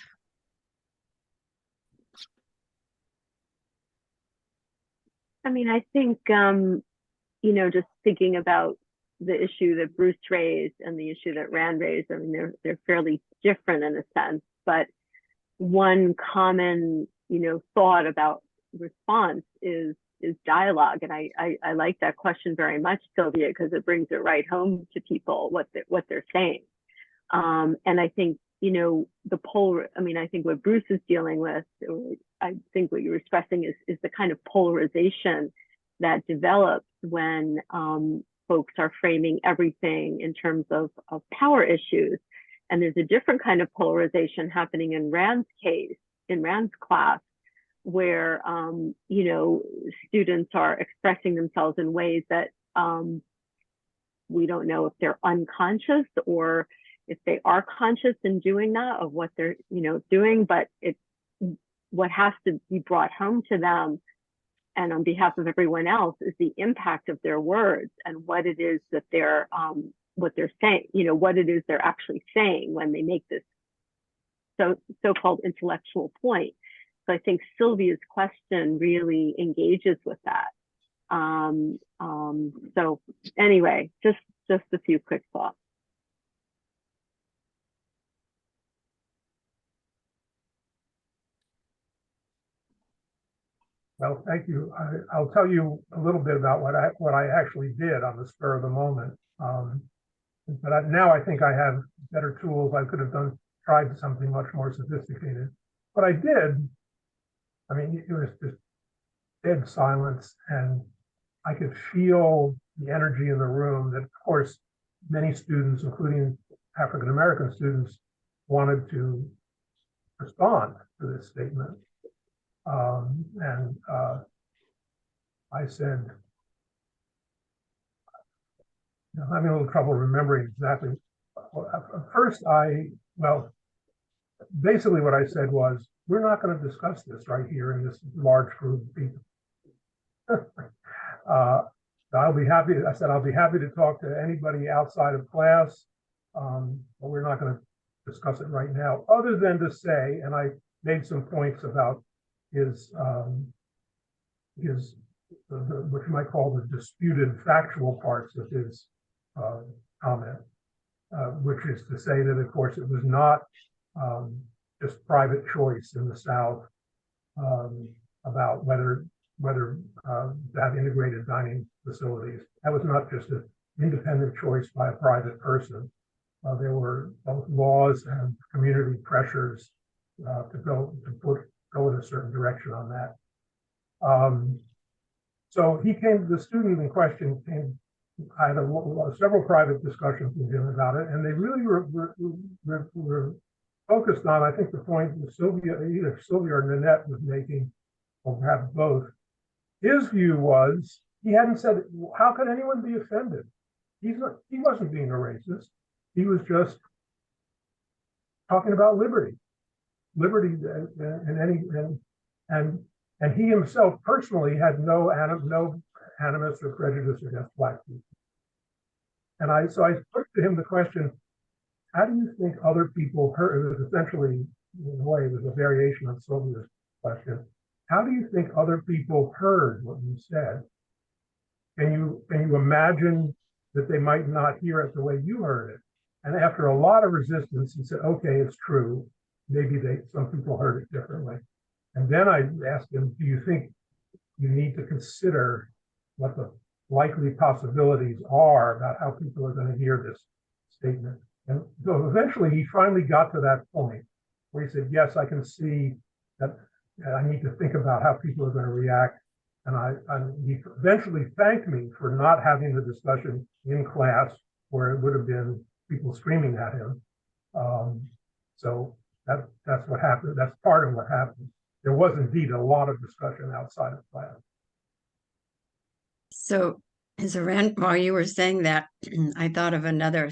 I mean, I think, just thinking about the issue that Bruce raised and the issue that Rand raised, I mean, they're fairly different in a sense, but one common, thought about response is dialogue. And I like that question very much, Sylvia, because it brings it right home to people what they're saying. And I think you know, I mean, I think what Bruce is dealing with, or I think what you're expressing is the kind of polarization that develops when folks are framing everything in terms of power issues. And there's a different kind of polarization happening in Rand's case, in Rand's class, where, you know, students are expressing themselves in ways that we don't know if they're unconscious or if they are conscious in doing that, of what they're, you know, doing, but it's what has to be brought home to them and on behalf of everyone else is the impact of their words and what it is that they're, what they're saying, you know, what it is they're actually saying when they make this so-called intellectual point. So I think Sylvia's question really engages with that. So anyway, just a few quick thoughts. Well, thank you. I'll tell you a little bit about what I actually did on the spur of the moment. But now I think I have better tools. I could have tried something much more sophisticated. What I did, I mean, it was just dead silence, and I could feel the energy in the room that, of course, many students, including African American students, wanted to respond to this statement. I said, I'm having a little trouble remembering exactly. First, basically what I said was, we're not going to discuss this right here in this large group of people. I'll be happy to talk to anybody outside of class, but we're not going to discuss it right now, other than to say, and I made some points about his what you might call the disputed factual parts of his comment, which is to say that, of course, it was not just private choice in the South about whether to have integrated dining facilities. That was not just an independent choice by a private person. There were both laws and community pressures to go in a certain direction on that. So the student in question I had several private discussions with him about it, and they really were focused on, I think, the point that either Sylvia or Nanette was making, or perhaps both. His view was, he hadn't said, how could anyone be offended? He wasn't being a racist. He was just talking about liberty and he himself personally had no animus or prejudice against Black people. And so I put to him the question, how do you think other people heard? It was essentially, in a way, it was a variation on Sylvia's question. How do you think other people heard what you said? Can you imagine that they might not hear it the way you heard it? And after a lot of resistance, he said, okay, it's true. Maybe some people heard it differently. And then I asked him, do you think you need to consider what the likely possibilities are about how people are going to hear this statement? And so eventually he finally got to that point where he said, yes, I can see that I need to think about how people are going to react. And he eventually thanked me for not having the discussion in class where it would have been people screaming at him. So that's what happened. That's part of what happened. There was indeed a lot of discussion outside of class. So, Rand, while you were saying that, I thought of another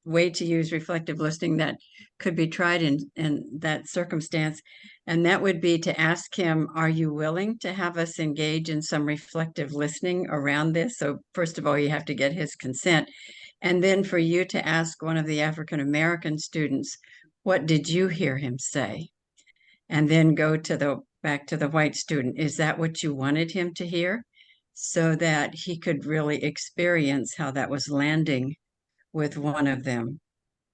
way to use reflective listening that could be tried in that circumstance. And that would be to ask him, are you willing to have us engage in some reflective listening around this? So first of all, you have to get his consent. And then for you to ask one of the African American students, what did you hear him say? And then go back to the white student. Is that what you wanted him to hear? So that he could really experience how that was landing with one of them.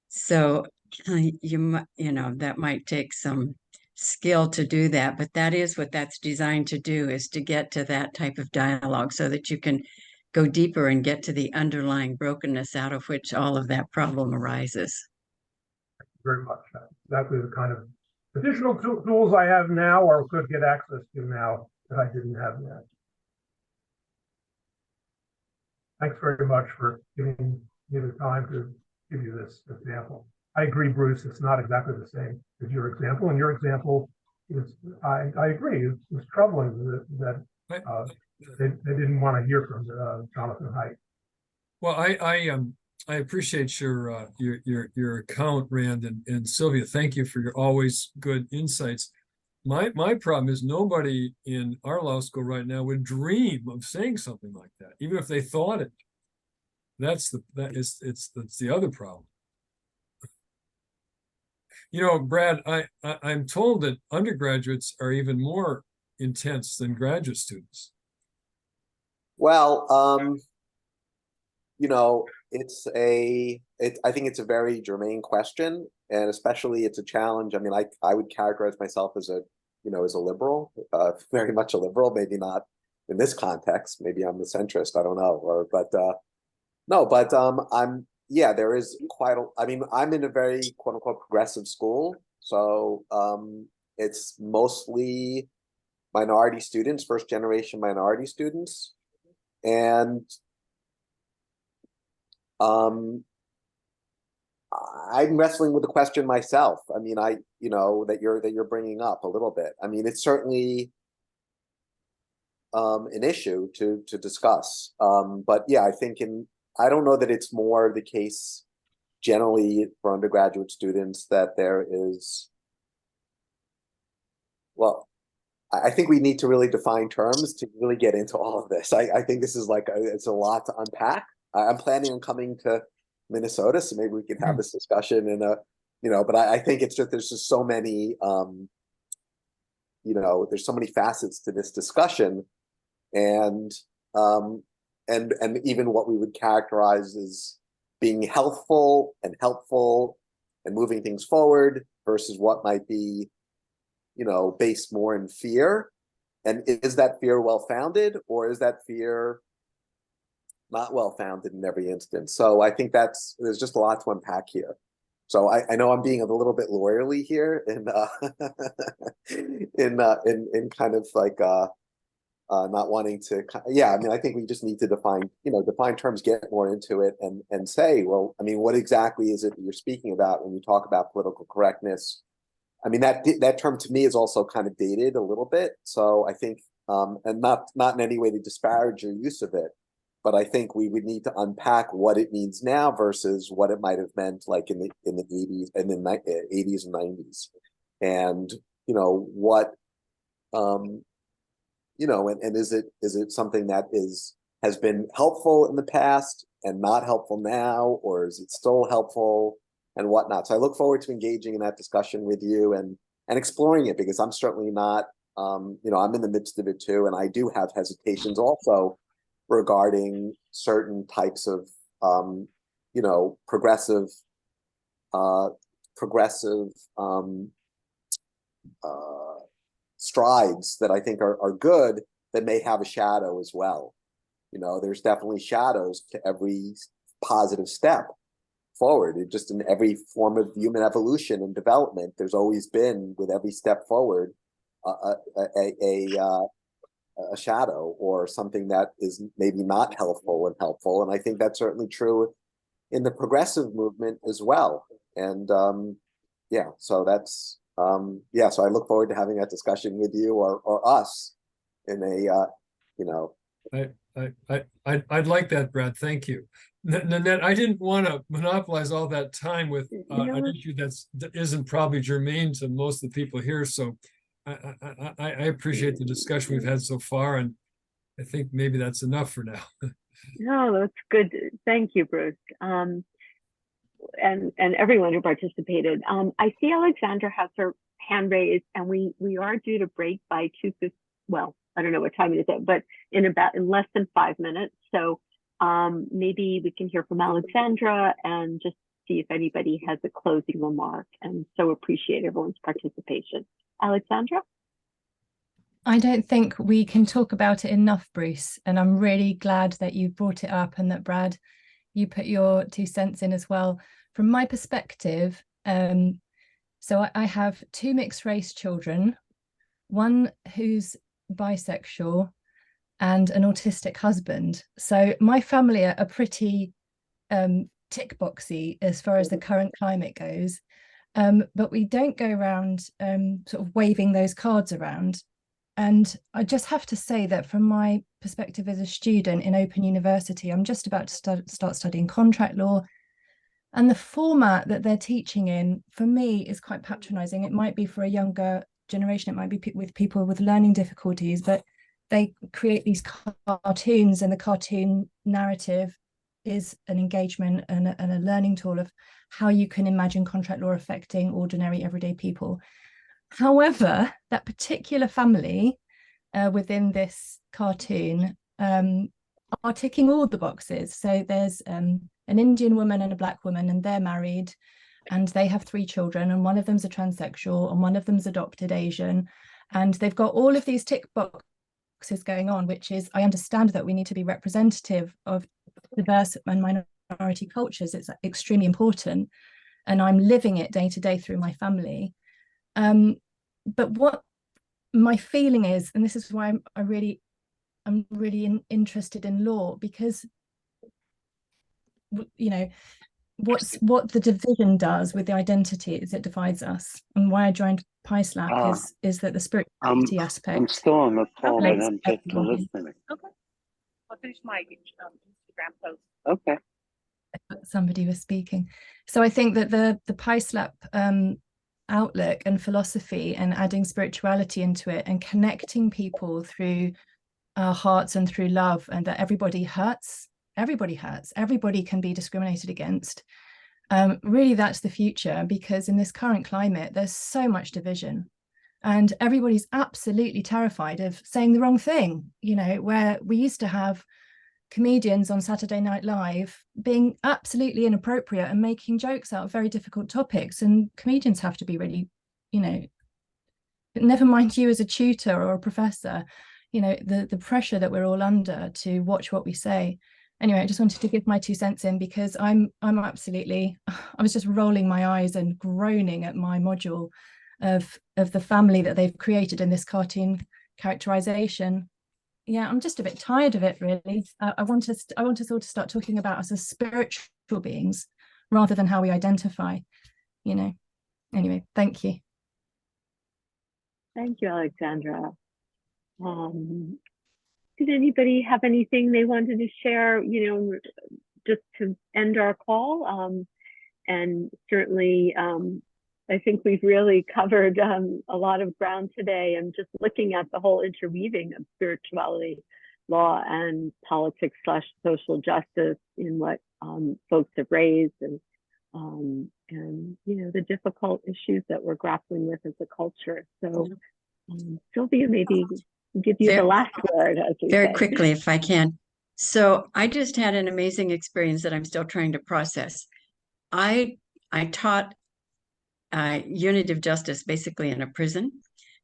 So that might take some skill to do that, but that is what that's designed to do, is to get to that type of dialogue so that you can go deeper and get to the underlying brokenness out of which all of that problem arises. very much. That's exactly the kind of additional tools I have now or could get access to now that I didn't have yet. Thanks very much for giving me the time to give you this example. I agree, Bruce, it's not exactly the same as your example, and your example is, I agree, it's troubling that they didn't want to hear from Jonathan Haidt. Well, I appreciate your account, Rand, and Sylvia. Thank you for your always good insights. My problem is nobody in our law school right now would dream of saying something like that, even if they thought it. That's the other problem. You know, Brad, I'm told that undergraduates are even more intense than graduate students. Well, you know, I think it's a very germane question, and especially it's a challenge. I mean, I would characterize myself as as a liberal, very much a liberal, maybe not in this context, maybe I'm the centrist, I don't know, there is I'm in a very quote unquote progressive school. So it's mostly minority students, first generation minority students. And I'm wrestling with the question myself. I mean, that you're bringing up a little bit. I mean, it's certainly an issue to discuss. But yeah, I don't know that it's more the case generally for undergraduate students that there is. Well, I think we need to really define terms to really get into all of this. I think this is it's a lot to unpack. I'm planning on coming to Minnesota, so maybe we can have this discussion but I think it's just, there's just so many, there's so many facets to this discussion, and even what we would characterize as being healthful and helpful and moving things forward versus what might be, based more in fear. And is that fear well-founded, or is that fear not well-founded in every instance? So I think there's just a lot to unpack here. So I know I'm being a little bit lawyerly here in kind of like not wanting to. I mean, I think we just need to define terms, get more into it, and say, well, I mean, what exactly is it that you're speaking about when you talk about political correctness? I mean, that term to me is also kind of dated a little bit. So I think, and not in any way to disparage your use of it, but I think we would need to unpack what it means now versus what it might have meant like in the 80s and the 80s and 90s, and what and is it something that has been helpful in the past and not helpful now, or is it still helpful and whatnot? So I look forward to engaging in that discussion with you and exploring it, because I'm certainly not, I'm in the midst of it too, and I do have hesitations also regarding certain types of, progressive strides that I think are good, that may have a shadow as well. There's definitely shadows to every positive step forward. It just, in every form of human evolution and development, there's always been, with every step forward, a shadow or something that is maybe not helpful. And I think that's certainly true in the progressive movement as well. And so that's so I look forward to having that discussion with you or us in a I'd like that, Brad. Thank you. Nanette, I didn't want to monopolize all that time with an issue that isn't probably germane to most of the people here. So I appreciate the discussion we've had so far, and I think maybe that's enough for now. No, that's good. Thank you, Bruce. And everyone who participated. I see Alexandra has her hand raised, and we are due to break by 2:50. Well, I don't know what time it is, but in less than 5 minutes. So maybe we can hear from Alexandra and just see if anybody has a closing remark. And so appreciate everyone's participation. Alexandra? I don't think we can talk about it enough, Bruce. And I'm really glad that you brought it up and that, Brad, you put your 2 cents in as well. From my perspective, So I have 2 mixed race children, one who's bisexual and an autistic husband. So my family are pretty tick boxy as far as the current climate goes. But we don't go around sort of waving those cards around. And I just have to say that from my perspective as a student in Open University, I'm just about to start studying contract law. And the format that they're teaching in, for me, is quite patronizing. It might be for a younger generation, it might be with people with learning difficulties, but they create these cartoons, and the cartoon narrative is an engagement and a learning tool of how you can imagine contract law affecting ordinary everyday people. However, that particular family within this cartoon are ticking all the boxes. So there's an Indian woman and a black woman, and they're married, and they have 3 children, and one of them's a transsexual, and one of them's adopted Asian, and they've got all of these tick boxes going on, which is, I understand that we need to be representative of diverse and minority cultures. It's extremely important, and I'm living it day to day through my family. But what my feeling is, and this is why I'm really interested in law, because you know what the division does with the identity is it divides us. And why I joined PISLAP is that the spirituality aspect. I'm still on the phone and I'm just everybody. listening. Okay. I'll finish my Instagram post. Okay. Somebody was speaking. So I think that the PISLAP outlook and philosophy, and adding spirituality into it and connecting people through our hearts and through love, and that everybody hurts, everybody can be discriminated against. Really, that's the future, because in this current climate, there's so much division, and everybody's absolutely terrified of saying the wrong thing. Where we used to have comedians on Saturday Night Live being absolutely inappropriate and making jokes out of very difficult topics, and comedians have to be really, never mind you as a tutor or a professor, the pressure that we're all under to watch what we say. Anyway, I just wanted to give my 2 cents in, because I'm absolutely, I was just rolling my eyes and groaning at my module of the family that they've created in this cartoon characterization. Yeah, I'm just a bit tired of it, really. I want us all to start talking about us as spiritual beings rather than how we identify, Anyway, thank you. Thank you, Alexandra. Did anybody have anything they wanted to share, just to end our call? And certainly, I think we've really covered a lot of ground today, and just looking at the whole interweaving of spirituality, law, and politics/social justice in what folks have raised, and the difficult issues that we're grappling with as a culture. So, Sylvia, maybe give you the last word, as we very say. quickly, if I can. So I just had an amazing experience that I'm still trying to process. I taught unity of justice basically in a prison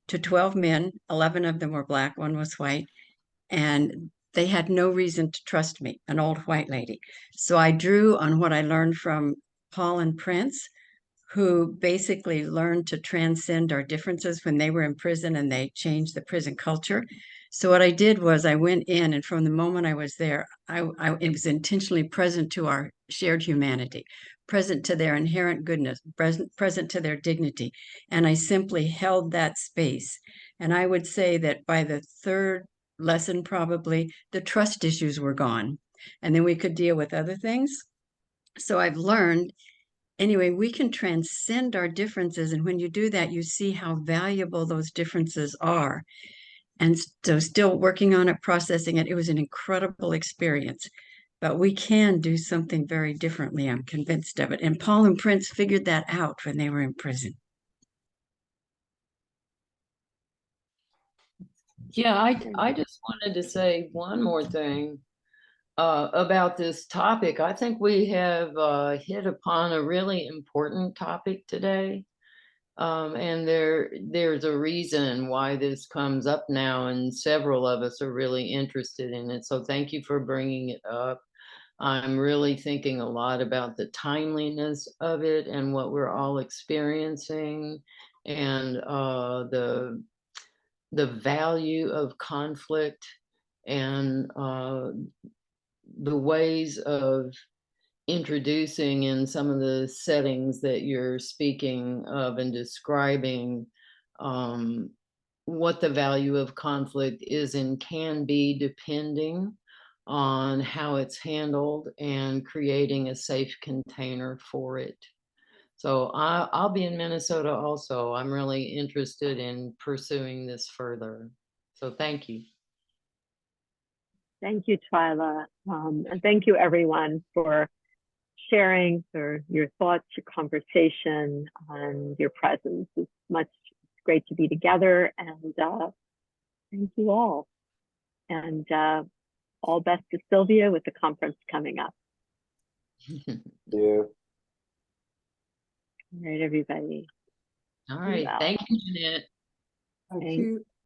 to 12 men. 11 of them were black, 1 was white, and they had no reason to trust me, an old white lady. So I drew on what I learned from Paul and Prince, who basically learned to transcend our differences when they were in prison, and they changed the prison culture. So what I did was I went in, and from the moment I was there, it was intentionally present to our shared humanity, present to their inherent goodness, present to their dignity. And I simply held that space. And I would say that by the 3rd lesson, probably, the trust issues were gone. And then we could deal with other things. So I've learned, anyway, we can transcend our differences. And when you do that, you see how valuable those differences are. And so still working on it, processing it. It was an incredible experience, but we can do something very differently. I'm convinced of it. And Paul and Prince figured that out when they were in prison. Yeah, I just wanted to say one more thing about this topic. I think we have hit upon a really important topic today. And there's a reason why this comes up now, and several of us are really interested in it. So thank you for bringing it up. I'm really thinking a lot about the timeliness of it and what we're all experiencing, and the value of conflict, and the ways of introducing in some of the settings that you're speaking of and describing, what the value of conflict is and can be, depending on how it's handled, and creating a safe container for it. So I'll be in Minnesota also. I'm really interested in pursuing this further. So thank you. Thank you, Twyla. And thank you, everyone, for sharing your thoughts, your conversation, and your presence. It's great to be together, and thank you all. And all best to Sylvia with the conference coming up. Yeah. All right, everybody. All right. Wow. Thank you, Jeanette. Thank you.